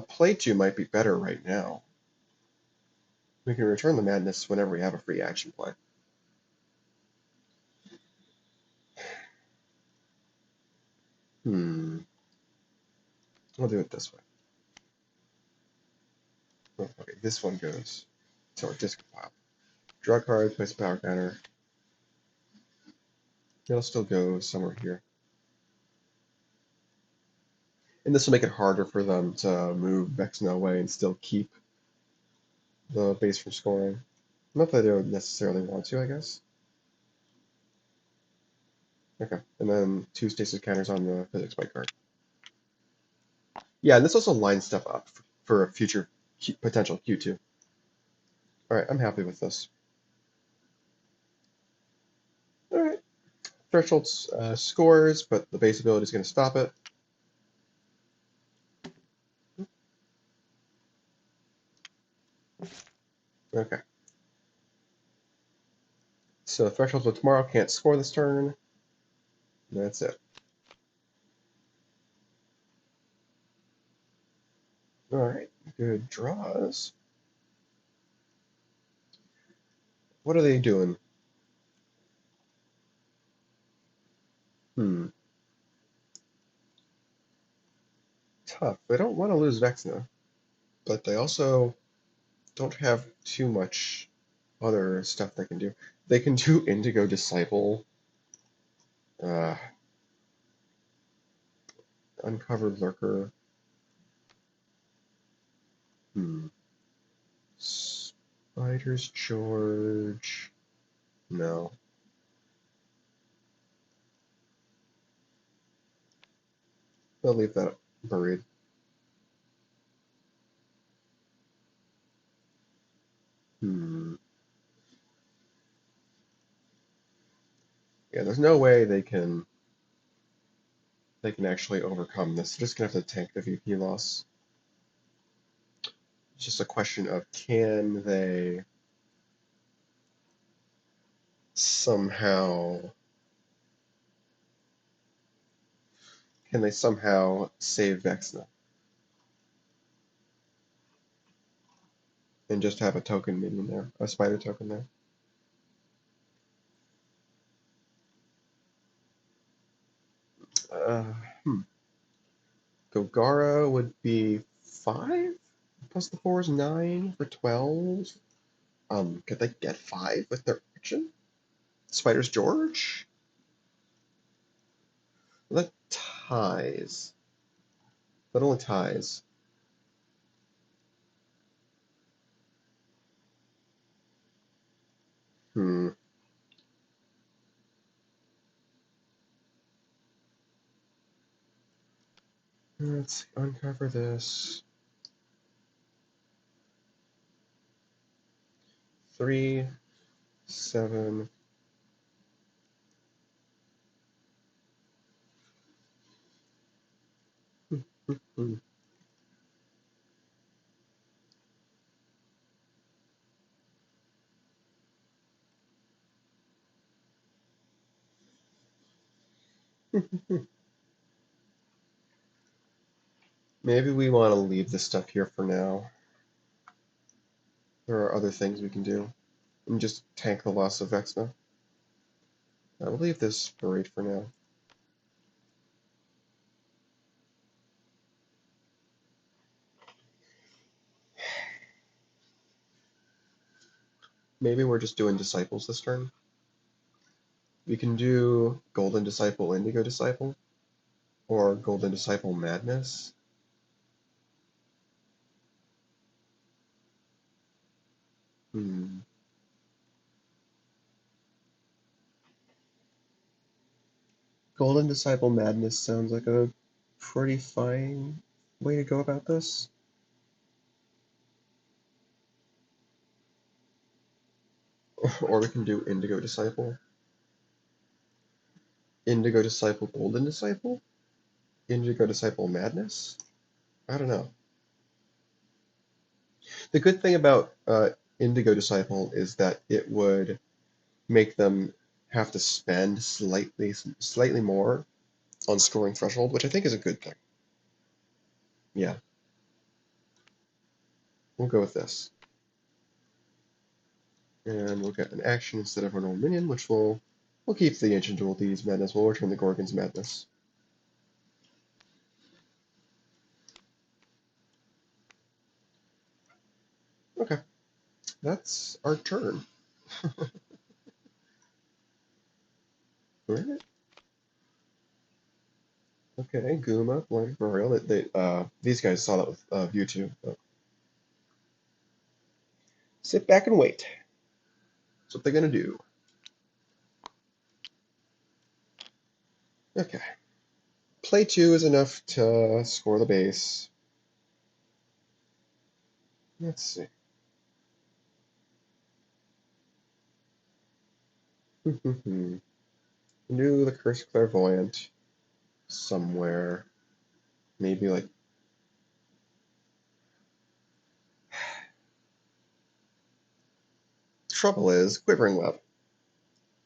Play 2 might be better right now. We can Return the Madness whenever we have a free action play. We'll do it this way. Okay, this one goes to our discard pile. Draw a card, place a power counter. It'll still go somewhere here. And this will make it harder for them to move Vexna away and still keep the base from scoring. Not that they would necessarily want to, I guess. Okay, and then 2 stasis counters on the physics bite card. Yeah, and this also lines stuff up for a future potential Q2. All right, I'm happy with this. All right, threshold scores, but the base ability is going to stop it. Okay. So thresholds of tomorrow can't score this turn. That's it. All right, good draws. What are they doing? Tough. They don't want to lose Vexna, but they also don't have too much other stuff they can do. They can do Indigo Disciple, uh, Uncovered Lurker. Spiders George. No. They'll leave that buried. Yeah, there's no way they can actually overcome this. They're just gonna have to tank the VP loss. It's just a question of somehow can they somehow save Vexna and just have a token minion there, a spider token there. Uh, hmm. Gogara would be 5 plus the 4 is 9 for 12. Could they get 5 with their action? Spider's George? That ties. That only ties. Hmm. Let's uncover this. 3, 7. Hmm. Maybe we want to leave this stuff here for now. There are other things we can do. And just tank the loss of Vexna. I'll leave this buried for now. Maybe we're just doing Disciples this turn. We can do Golden Disciple, Indigo Disciple, or Golden Disciple Madness. Hmm. Golden Disciple Madness sounds like a pretty fine way to go about this. Or we can do Indigo Disciple. Indigo Disciple, Golden Disciple? Indigo Disciple Madness? I don't know. The good thing about Indigo Disciple is that it would make them have to spend slightly more on scoring threshold, which I think is a good thing. Yeah, we'll go with this. And we'll get an action instead of our normal minion, which we'll keep the Ancient Duel Deities Madness. We'll return the Gorgon's Madness. Okay, that's our turn. Alright. Okay, Guma, Blind Burial. These guys saw that with View 2. But sit back and wait. That's what they're gonna do. Okay. play 2 is enough to score the base. Let's see. Knew the Cursed Clairvoyant somewhere. Maybe like trouble is Quivering Web.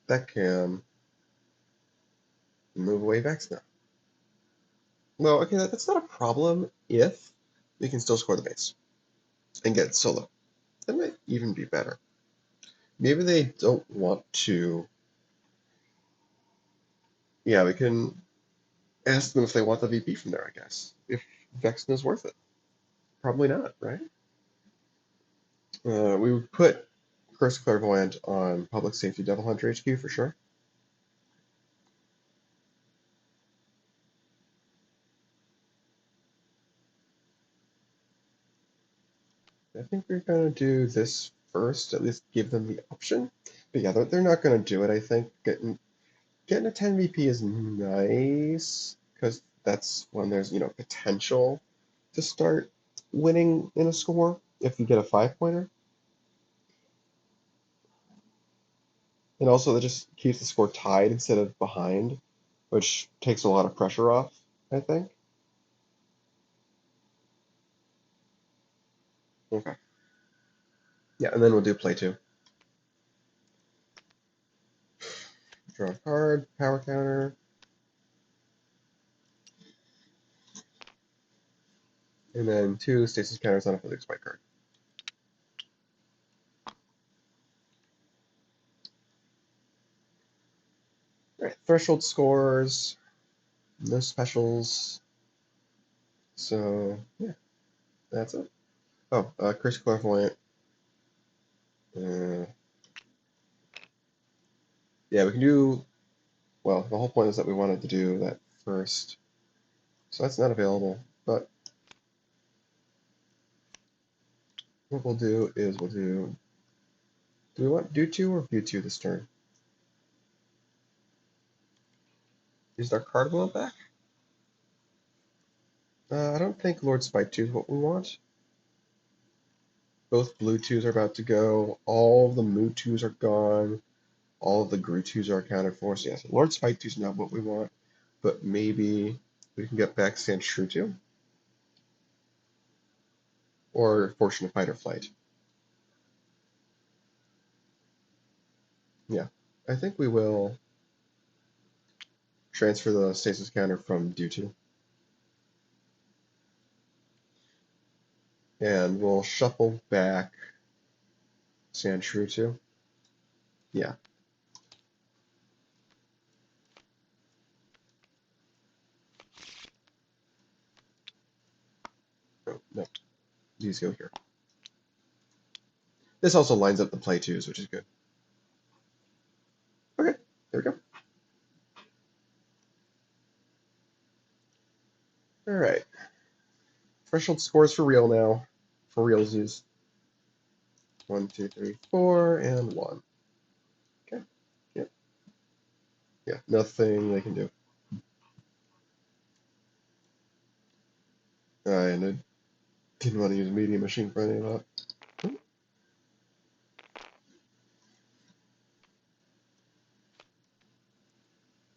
That can move away Vex now. Well, okay, that's not a problem if we can still score the base and get solo. That might even be better. Maybe they don't want to. Yeah, we can ask them if they want the VP from there, I guess. If Vexen is worth it. Probably not, right? We would put Cursed Clairvoyant on Public Safety Devil Hunter HQ for sure. I think we're going to do this first, at least give them the option. But yeah, they're not going to do it, I think. Getting a 10 VP is nice, because that's when there's, potential to start winning in a score if you get a 5-pointer. And also, that just keeps the score tied instead of behind, which takes a lot of pressure off, I think. Okay. Yeah, and then we'll do play 2. Draw a card, power counter, and then 2 stasis counters on a physics white card. Alright, threshold scores, no specials. So, yeah, that's it. Oh, Curse Clairvoyant. Uh, yeah, we can do. Well, the whole point is that we wanted to do that first. So that's not available. But what we'll do is we'll do. Do we want do 2 or view 2 this turn? Is our card wheel back? I don't think Lord Spite 2 is what we want. Both blue 2s are about to go. All of the Moo 2s are gone. All of the Gru 2s are accounted for. So yes, Lord Spite 2 is not what we want. But maybe we can get back Sand Shrew 2. Or Fortune of Fight or Flight. Yeah, I think we will transfer the stasis counter from due to. And we'll shuffle back Sandshrew 2. Yeah. Oh, no, these go here. This also lines up the play 2s, which is good. Okay, there we go. All right. Threshold scores for real now. For realsies. 1, 2, 3, 4, and 1. Okay. Yep. Yeah, nothing they can do. And I didn't want to use a medium machine for any of that.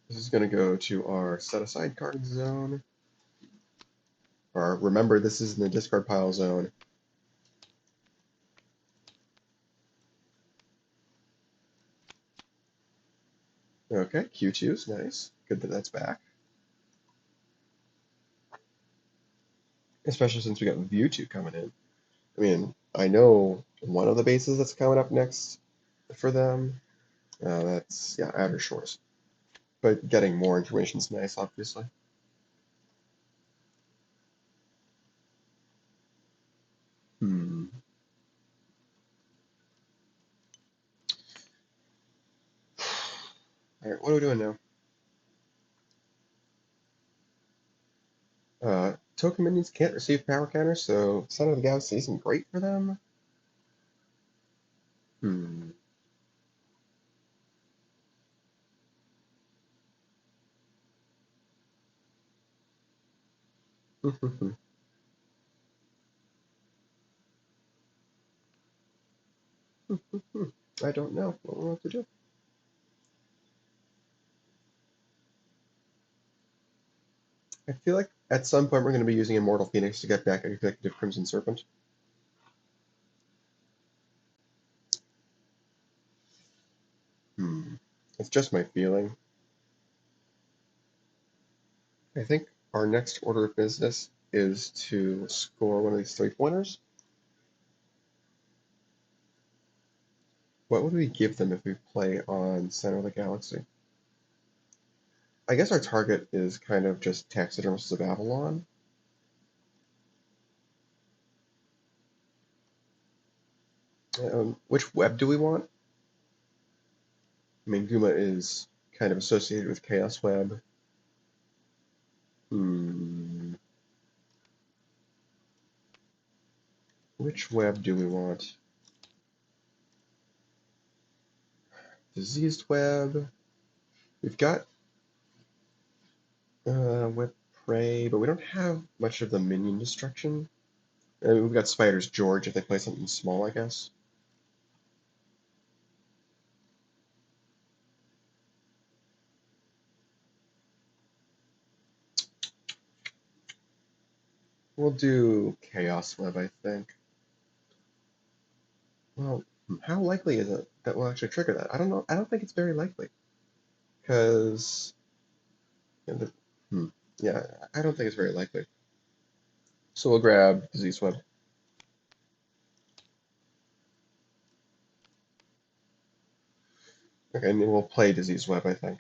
This is going to go to our set aside card zone. Or remember, this is in the discard pile zone. Okay, Q2's nice. Good that that's back. Especially since we got View 2 coming in. I mean, I know one of the bases that's coming up next for them. That's, yeah, Outer Shores. But getting more information is nice, obviously. Hmm. Alright, what are we doing now? Token minions can't receive power counters, so Son of the Galaxy isn't great for them. Hmm. I don't know what we want to do. I feel like at some point we're going to be using Immortal Phoenix to get back Executive Crimson Serpent. Hmm. It's just my feeling. I think our next order of business is to score one of these 3-pointers. What would we give them if we play on Center of the Galaxy? I guess our target is kind of just Taxidermists of Avalon. Which web do we want? I mean, Guma is kind of associated with Chaos Web. Hmm. Which web do we want? Diseased Web. We've got Web Prey, but we don't have much of the minion destruction. We've got Spider's George if they play something small, I guess. We'll do Chaos Web, I think. Well, how likely is it that we'll actually trigger that? I don't know. I don't think it's very likely. Because, yeah, I don't think it's very likely. So we'll grab Disease Web. Okay, and then we'll play Disease Web, I think.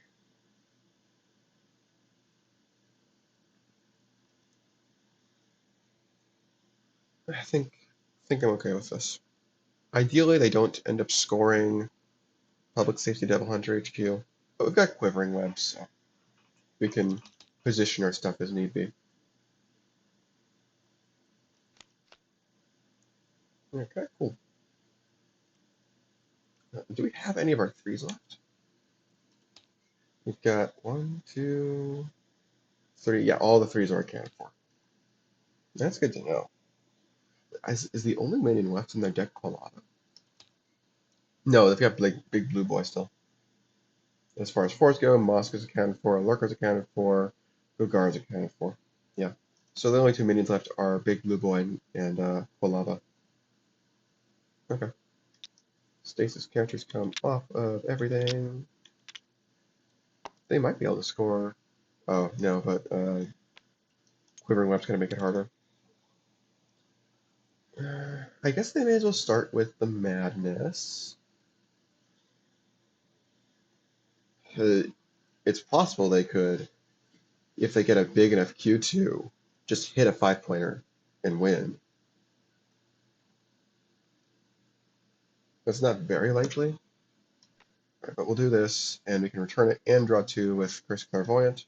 I think I'm okay with this. Ideally, they don't end up scoring Public Safety Devil Hunter HQ, but we've got Quivering Webs, so we can position our stuff as need be. Okay, cool. Do we have any of our 3s left? We've got 1, 2, 3. Yeah, all the 3s are accounted for. That's good to know. Is the only minion left in their deck Quilava? No, they've got like Big Blue Boy still. As far as force go, Mosk is accounted for, Lurker's accounted for, Gugar's accounted for. Yeah. So the only 2 minions left are Big Blue Boy and Quilava. Okay. Stasis counters come off of everything. They might be able to score. Oh, no, but Quivering Web's going to make it harder. I guess they may as well start with the Madness. It's possible they could, if they get a big enough Q2, just hit a 5-pointer and win. That's not very likely. All right, but we'll do this, and we can return it and draw 2 with Curse Clairvoyant.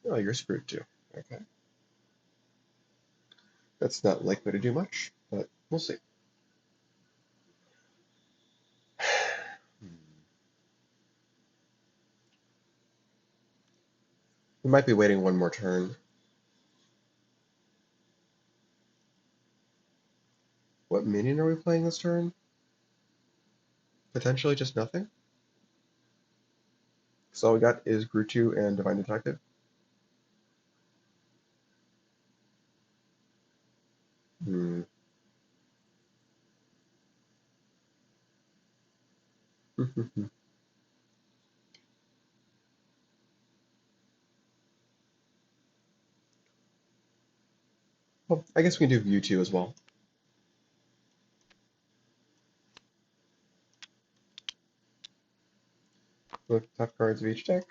Oh, you're screwed too. Okay. That's not likely to do much, but we'll see. We might be waiting one more turn. What minion are we playing this turn? Potentially just nothing? So all we got is Grutu and Divine Detective. Hmm. Well, I guess we can do View 2 as well. Look, top cards of each deck.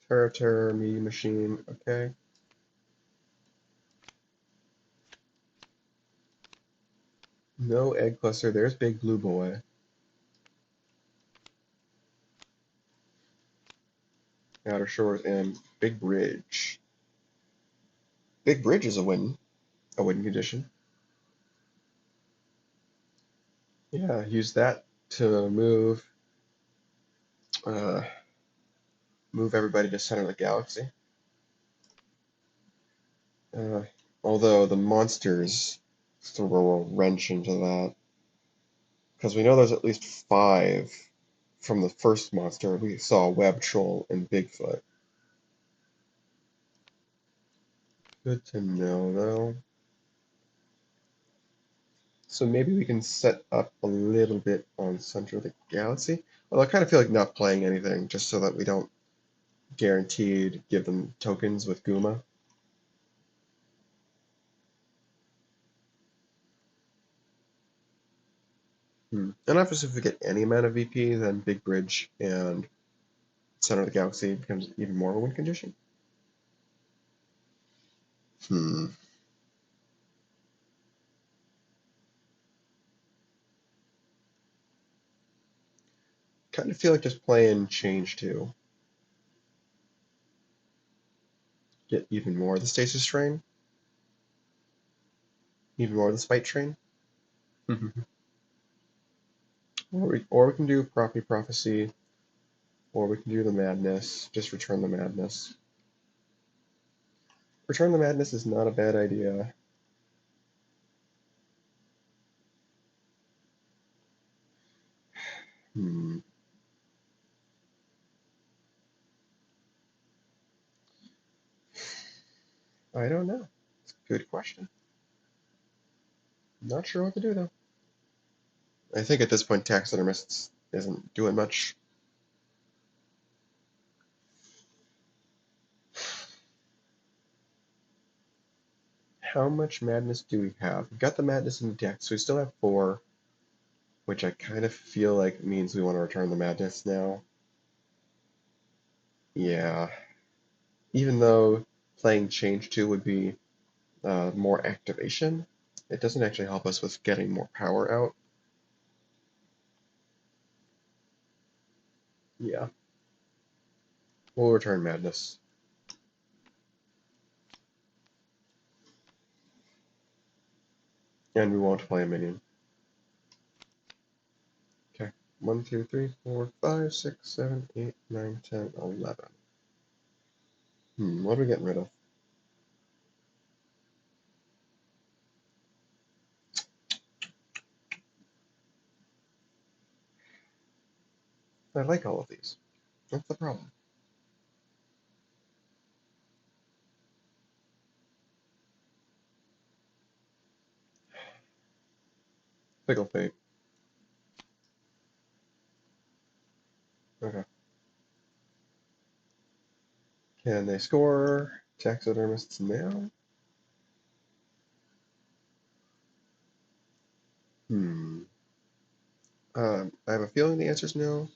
Terra, Me, Machine, okay. No Egg Cluster, there's Big Blue Boy. Outer Shores and Big Bridge. Big Bridge is a win condition. Yeah, use that to move Uh, Move everybody to center of the galaxy. Uh, Although the monsters throw a wrench into that. Because we know there's at least 5 from the first monster. We saw Web Troll and Bigfoot. Good to know, though. So maybe we can set up a little bit on center of the galaxy. Well, I kind of feel like not playing anything, just so that we don't guaranteed give them tokens with Guma. And obviously, if we get any amount of VP, then Big Bridge and Center of the Galaxy becomes even more of a win condition. Hmm. Kind of feel like just playing Change 2. Get even more of the Stasis Train. Even more of the Spite Train. Or we can do Prophecy, or we can do the Madness. Just return the Madness. Return the Madness is not a bad idea. Hmm. I don't know. It's a good question. Not sure what to do though. I think at this point Taxidermists isn't doing much. How much madness do we have? We've got the madness in the deck, so we still have 4, which I kind of feel like means we want to return the madness now. Yeah. Even though playing Change 2 would be more activation, it doesn't actually help us with getting more power out. Yeah. We'll return madness. And we won't play a minion. Okay. 1, 2, 3, 4, 5, 6, 7, 8, 9, 10, 11. What are we getting rid of? I like all of these. What's the problem? Fickle Fate. Okay. Can they score taxidermists now? Hmm. I have a feeling the answer is no.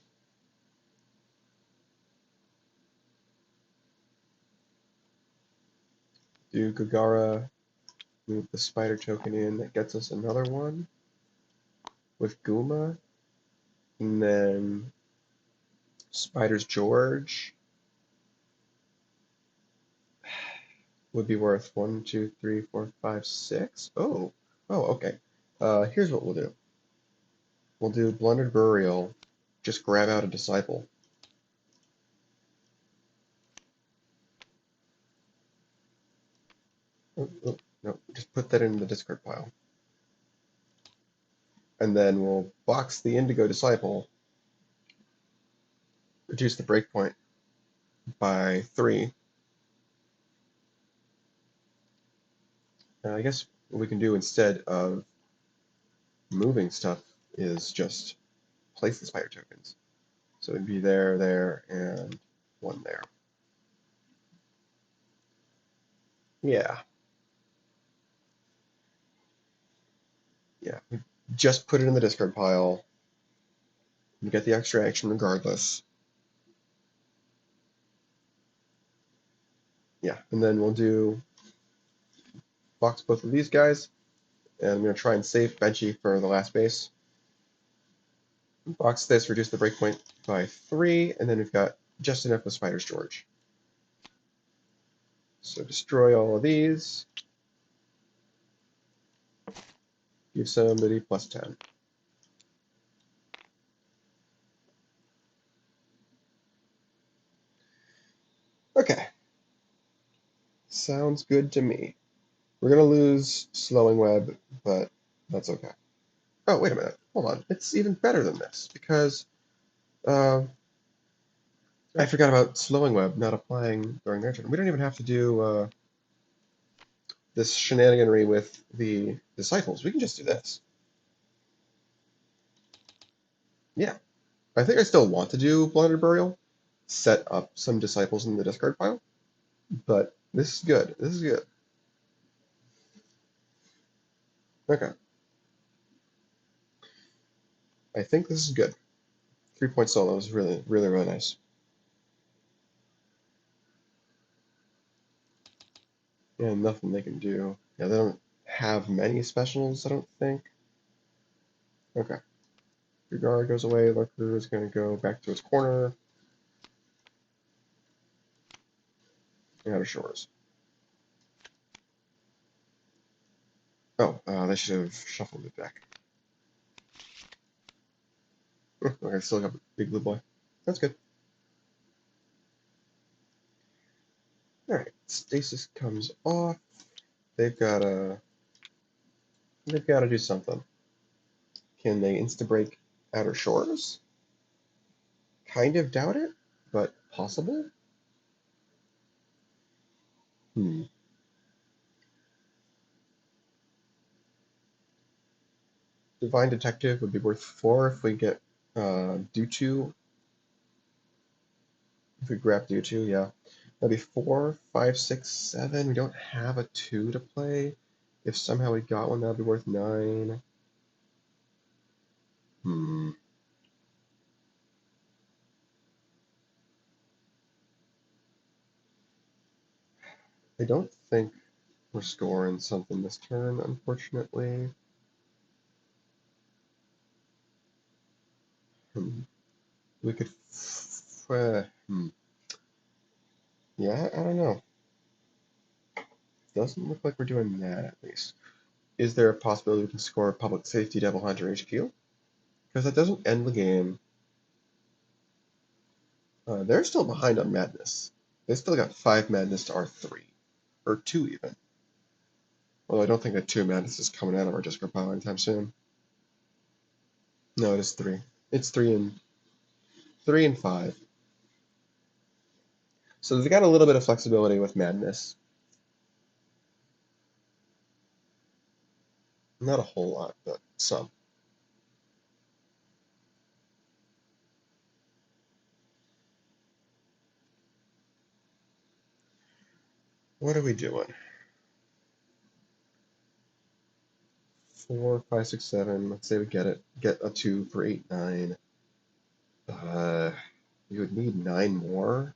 Do Gagara move the spider token in? That gets us another one with Guma. And then Spider's George would be worth 1, 2, 3, 4, 5, 6. Oh, okay. Here's what we'll do. We'll do Blundered Burial. Just grab out a Disciple. No, just put that in the discard pile. And then we'll box the Indigo Disciple, reduce the breakpoint by 3. I guess what we can do instead of moving stuff is just place the spider tokens. So it'd be there, and 1 there. Yeah. Yeah. Just put it in the discard pile. You get the extra action regardless. Yeah. And then we'll do box both of these guys. And I'm going to try and save Benchy for the last base. Box this, reduce the breakpoint by 3, and then we've got just enough with Spider's George. So destroy all of these. Give somebody +10. sounds good to me. We're gonna lose slowing web, but that's okay. Oh, wait a minute. Hold on. It's even better than this because uh, I forgot about slowing web not applying during their turn. We don't even have to do this shenaniganry with the disciples. We can just do this. Yeah. I think I still want to do Blinded Burial, set up some disciples in the discard pile, but this is good. This is good. Okay. I think this is good. 3-point solo is really, really, really nice. And nothing they can do. Yeah, they don't have many specials, I don't think. Okay. Your guard goes away. Lurker is going to go back to its corner. Outer Shores. Oh, they should have shuffled it back. Okay, still got Big Blue Boy. That's good. Alright, stasis comes off. They've gotta do something. Can they insta-break Outer Shores? Kind of doubt it, but possible? Hmm. Divine Detective would be worth 4 if we get Due if we grab Due, yeah. That'd be 4, 5, 6, 7. We don't have a 2 to play. If somehow we got one, that'd be worth 9. Hmm. I don't think we're scoring something this turn, unfortunately. Hmm. We could. Yeah, I don't know. Doesn't look like we're doing that, at least. Is there a possibility we can score Public Safety Devil Hunter HQ? Because that doesn't end the game. They're still behind on Madness. They still got 5 Madness to our 3. Or 2 even. Although I don't think that 2 Madness is coming out of our discard pile anytime soon. No, it is 3. It's 3 and 5. So they've got a little bit of flexibility with Madness. Not a whole lot, but some. What are we doing? 4, 5, 6, 7. Let's say we get it. Get a 2 for 8, 9. You would need 9 more.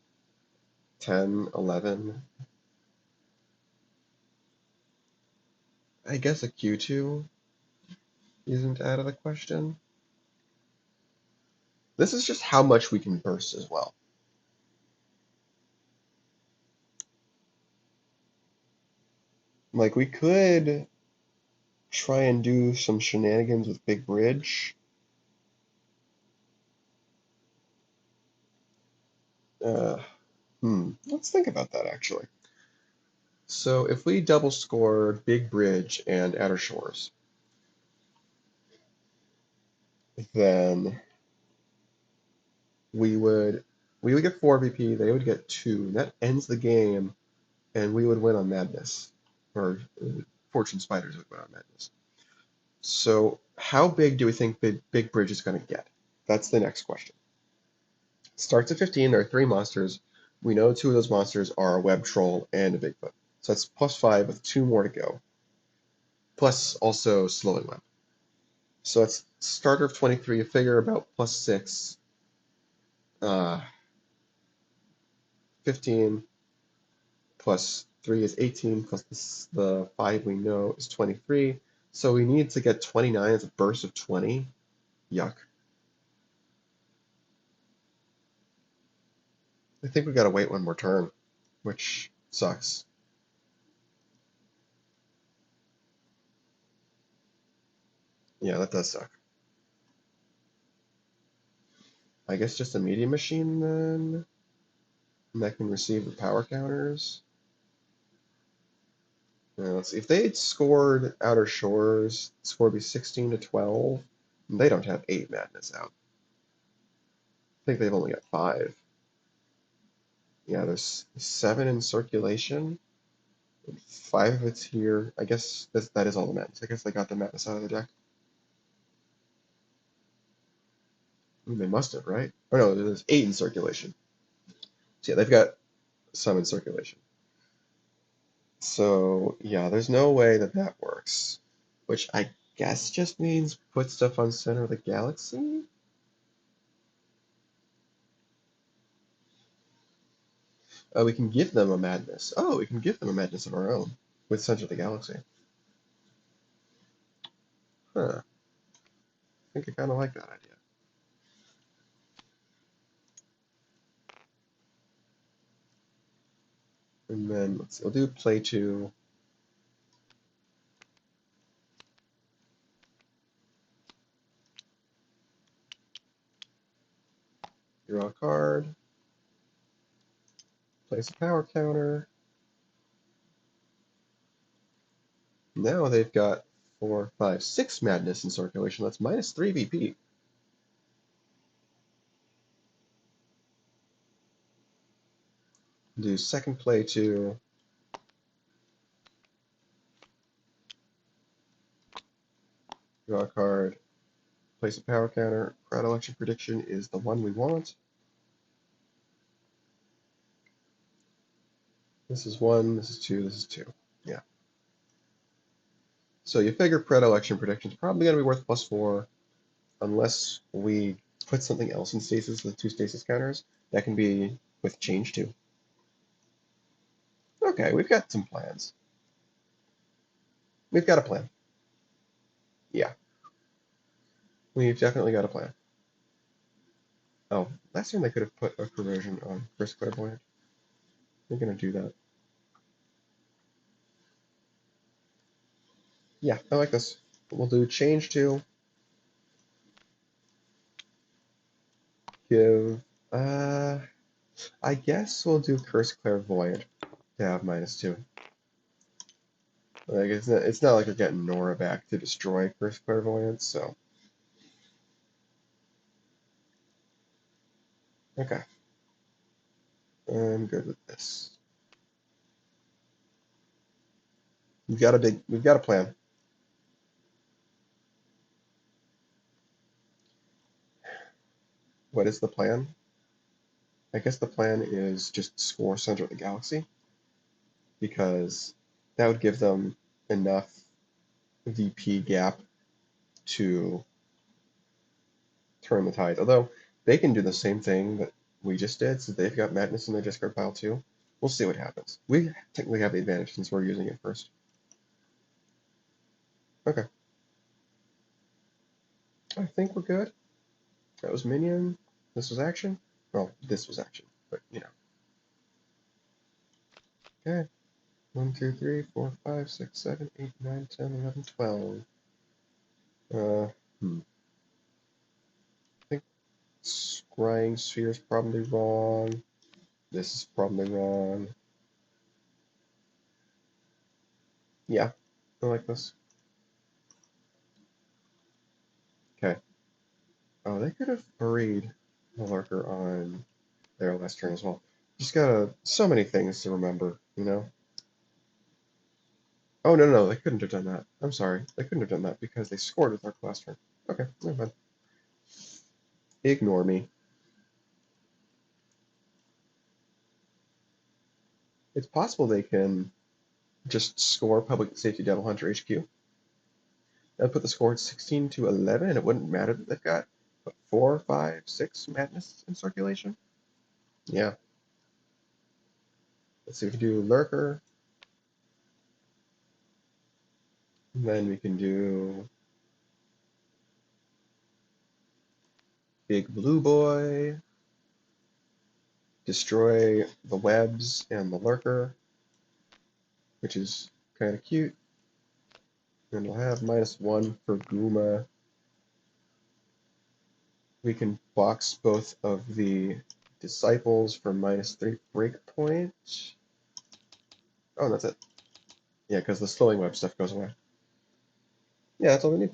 10, 11. I guess a Q2 isn't out of the question. This is just how much we can burst as well. Like, we could try and do some shenanigans with Big Bridge. Uh, let's think about that, actually. So if we double score Big Bridge and Outer Shores, then we would get 4 VP, they would get 2. And that ends the game, and we would win on Madness. Or Fortune Spiders would win on Madness. So how big do we think Big Bridge is going to get? That's the next question. Starts at 15. There are 3 monsters. We know 2 of those monsters are a Web Troll and a Bigfoot. So that's +5 with 2 more to go. Plus also Slowing Web. So it's starter of 23. You figure about +6. 15 plus 3 is 18, plus the 5 we know is 23. So we need to get 29 as a burst of 20. Yuck. I think we gotta wait one more turn, which sucks. Yeah, that does suck. I guess just a medium machine then? And that can receive the power counters. Let's see. If they had scored Outer Shores, the score would be 16 to 12. They don't have 8 madness out. I think they've only got 5. Yeah, there's 7 in circulation. 5 of it's here. I guess that is all the madness. I guess they got the madness out of the deck. They must have, right? Oh no, there's 8 in circulation. So yeah, they've got some in circulation. So yeah, there's no way that that works. Which I guess just means put stuff on center of the galaxy? We can give them a madness. Oh, we can give them a madness of our own with center of the galaxy. Huh. I think I kind of like that idea. And then let's see, we'll do play 2. Draw a card. Place a power counter. Now they've got 4, 5, 6 madness in circulation. That's -3 VP. Do second play 2. Draw a card. Place a power counter. Crowd election prediction is the one we want. This is 1, this is 2, this is 2. Yeah. So you figure predilection prediction is probably going to be worth +4 unless we put something else in stasis with 2 stasis counters. That can be with change 2. Okay, we've got some plans. We've got a plan. Yeah, we've definitely got a plan. Oh, last time they could have put a corrosion on first clairvoyant. We're going to do that. Yeah, I like this. We'll do change 2. Give, I guess we'll do curse clairvoyant to have -2. Like it's not like you're getting Nora back to destroy curse clairvoyance, so okay. I'm good with this. We've got a plan. What is the plan? I guess the plan is just score center of the galaxy because that would give them enough VP gap to turn the tide. Although they can do the same thing that we just did, so they've got madness in their discard pile too. We'll see what happens. We technically have the advantage since we're using it first. Okay. I think we're good. That was minion. This was action. Well, this was action, but you know. Okay. 1, 2, 3, 4, 5, 6, 7, 8, 9, 10, 11, 12. I think scrying sphere is probably wrong. This is probably wrong. Yeah, I like this. Okay. Oh, they could have buried the lurker on their last turn as well. Just gotta, so many things to remember, you know? Oh, no, no, no, they couldn't have done that. I'm sorry. They couldn't have done that because they scored with our last turn. Okay, never mind. Ignore me. It's possible they can just score Public Safety Devil Hunter HQ. That'd put the score at 16 to 11, and it wouldn't matter that they've got, what, 4, 5, 6 madness in circulation? Yeah. Let's see, we can do Lurker. And then we can do Big Blue Boy. Destroy the webs and the Lurker, which is kind of cute. And we'll have -1 for Guma. We can box both of the Disciples for -3 breakpoint. Oh, that's it. Yeah, because the slowing web stuff goes away. Yeah, that's all we need.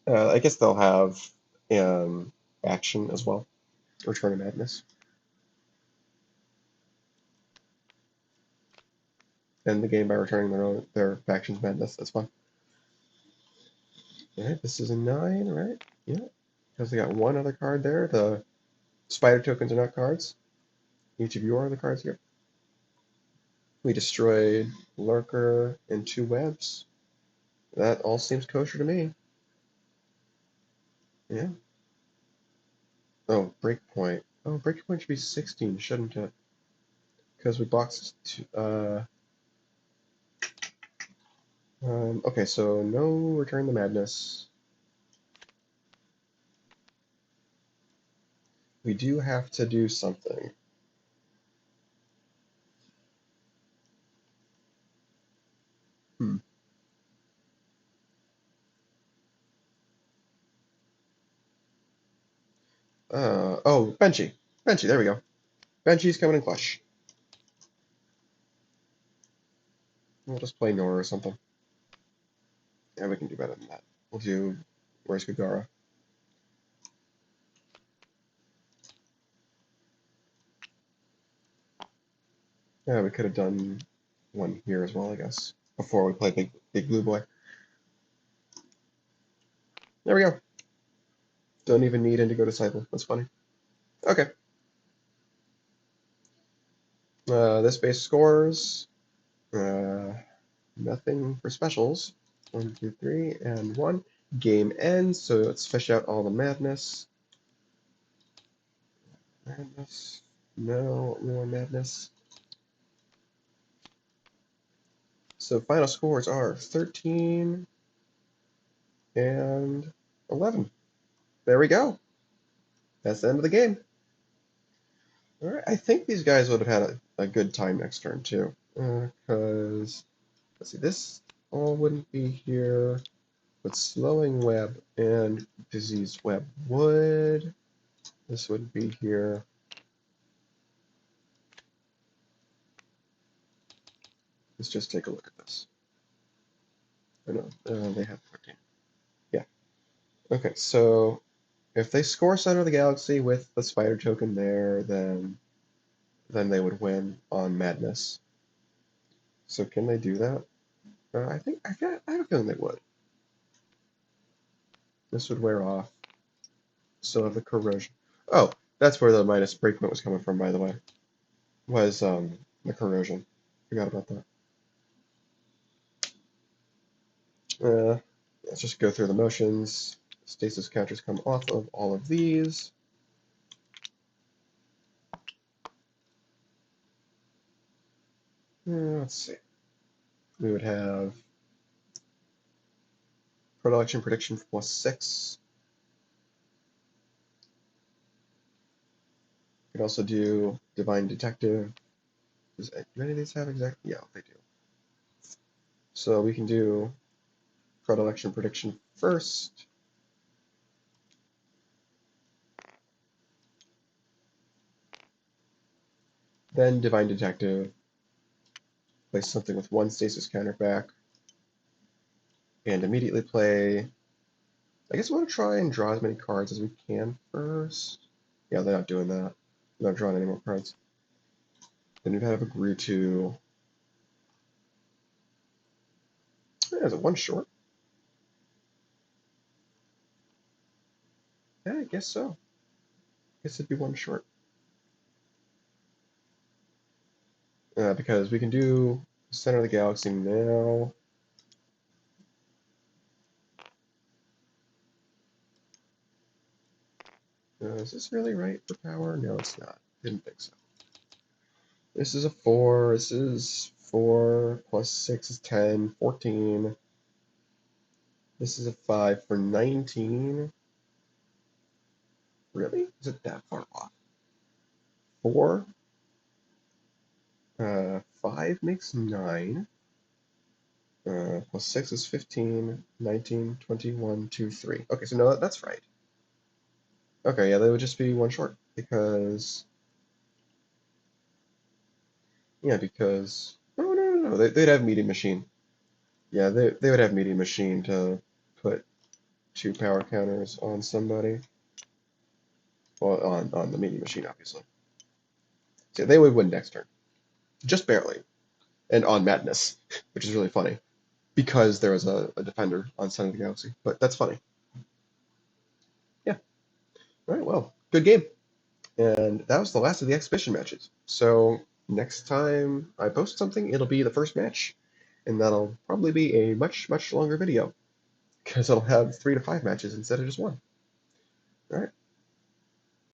I guess they'll have action as well. Return of Madness. End the game by returning their faction's madness. That's fun. Alright, this is a 9, right? Yeah. Because they got one other card there. The spider tokens are not cards. Each of you are the cards here. We destroyed Lurker and 2 webs. That all seems kosher to me. Yeah. Oh, breakpoint. Oh, breakpoint should be 16, shouldn't it? Because we boxed okay, so no Return the Madness. We do have to do something. Hmm. Oh, Benchy. Benchy, there we go. Benchy's coming in clutch. We'll just play Nora or something. Yeah, we can do better than that. We'll do Where's Gagara? Yeah, we could have done one here as well, I guess, before we play Big Blue Boy. There we go. Don't even need Indigo Disciple. That's funny. Okay. This base scores. Nothing for specials. 1, 2, 3, and 1. Game ends, so let's fish out all the madness. Madness. No more madness. So final scores are 13 and 11. There we go. That's the end of the game. All right, I think these guys would have had a good time next turn too. Because, let's see, this all wouldn't be here, but Slowing Web and Diseased Web would. This would be here. Let's just take a look at this. I know, they have 13. Yeah. Okay, so if they score Center of the Galaxy with the Spider token there, then they would win on Madness. So can they do that? I have a feeling they would. This would wear off. So the corrosion. Oh, that's where the minus breakpoint was coming from, by the way. Was the corrosion. Forgot about that. Let's just go through the motions. Stasis counters come off of all of these. Let's see. We would have Predilection Prediction +6. We could also do Divine Detective. Do any of these have exact? Yeah, they do. So we can do Predilection Prediction first. Then Divine Detective. Place something with 1 stasis counter back. And immediately play. I guess we want to try and draw as many cards as we can first. Yeah, they're not doing that. They're not drawing any more cards. Then we'd have agree to. Yeah, is it 1 short? Yeah, I guess so. I guess it'd be 1 short. Because we can do Center of the Galaxy now. Is this really right for power? No, it's not. Didn't think so. This is a 4. This is 4 plus 6 is 10, 14. This is a 5 for 19. Really? Is it that far off? 4? 5 makes 9. Plus 6 is 15, 19, 21, 2, 3. Okay, so no, that's right. Okay, yeah, they would just be 1 short because. Yeah, because. No, no, no, don't know. They'd have Media Machine. Yeah, they would have Media Machine to put 2 power counters on somebody. Well, on the Media Machine, obviously. So they would win next turn. Just barely. And on Madness, which is really funny. Because there was a defender on Sun of the Galaxy. But that's funny. Yeah. All right, well, good game. And that was the last of the exhibition matches. So next time I post something, it'll be the first match. And that'll probably be a much, much longer video. Because it'll have 3 to 5 matches instead of just one. All right.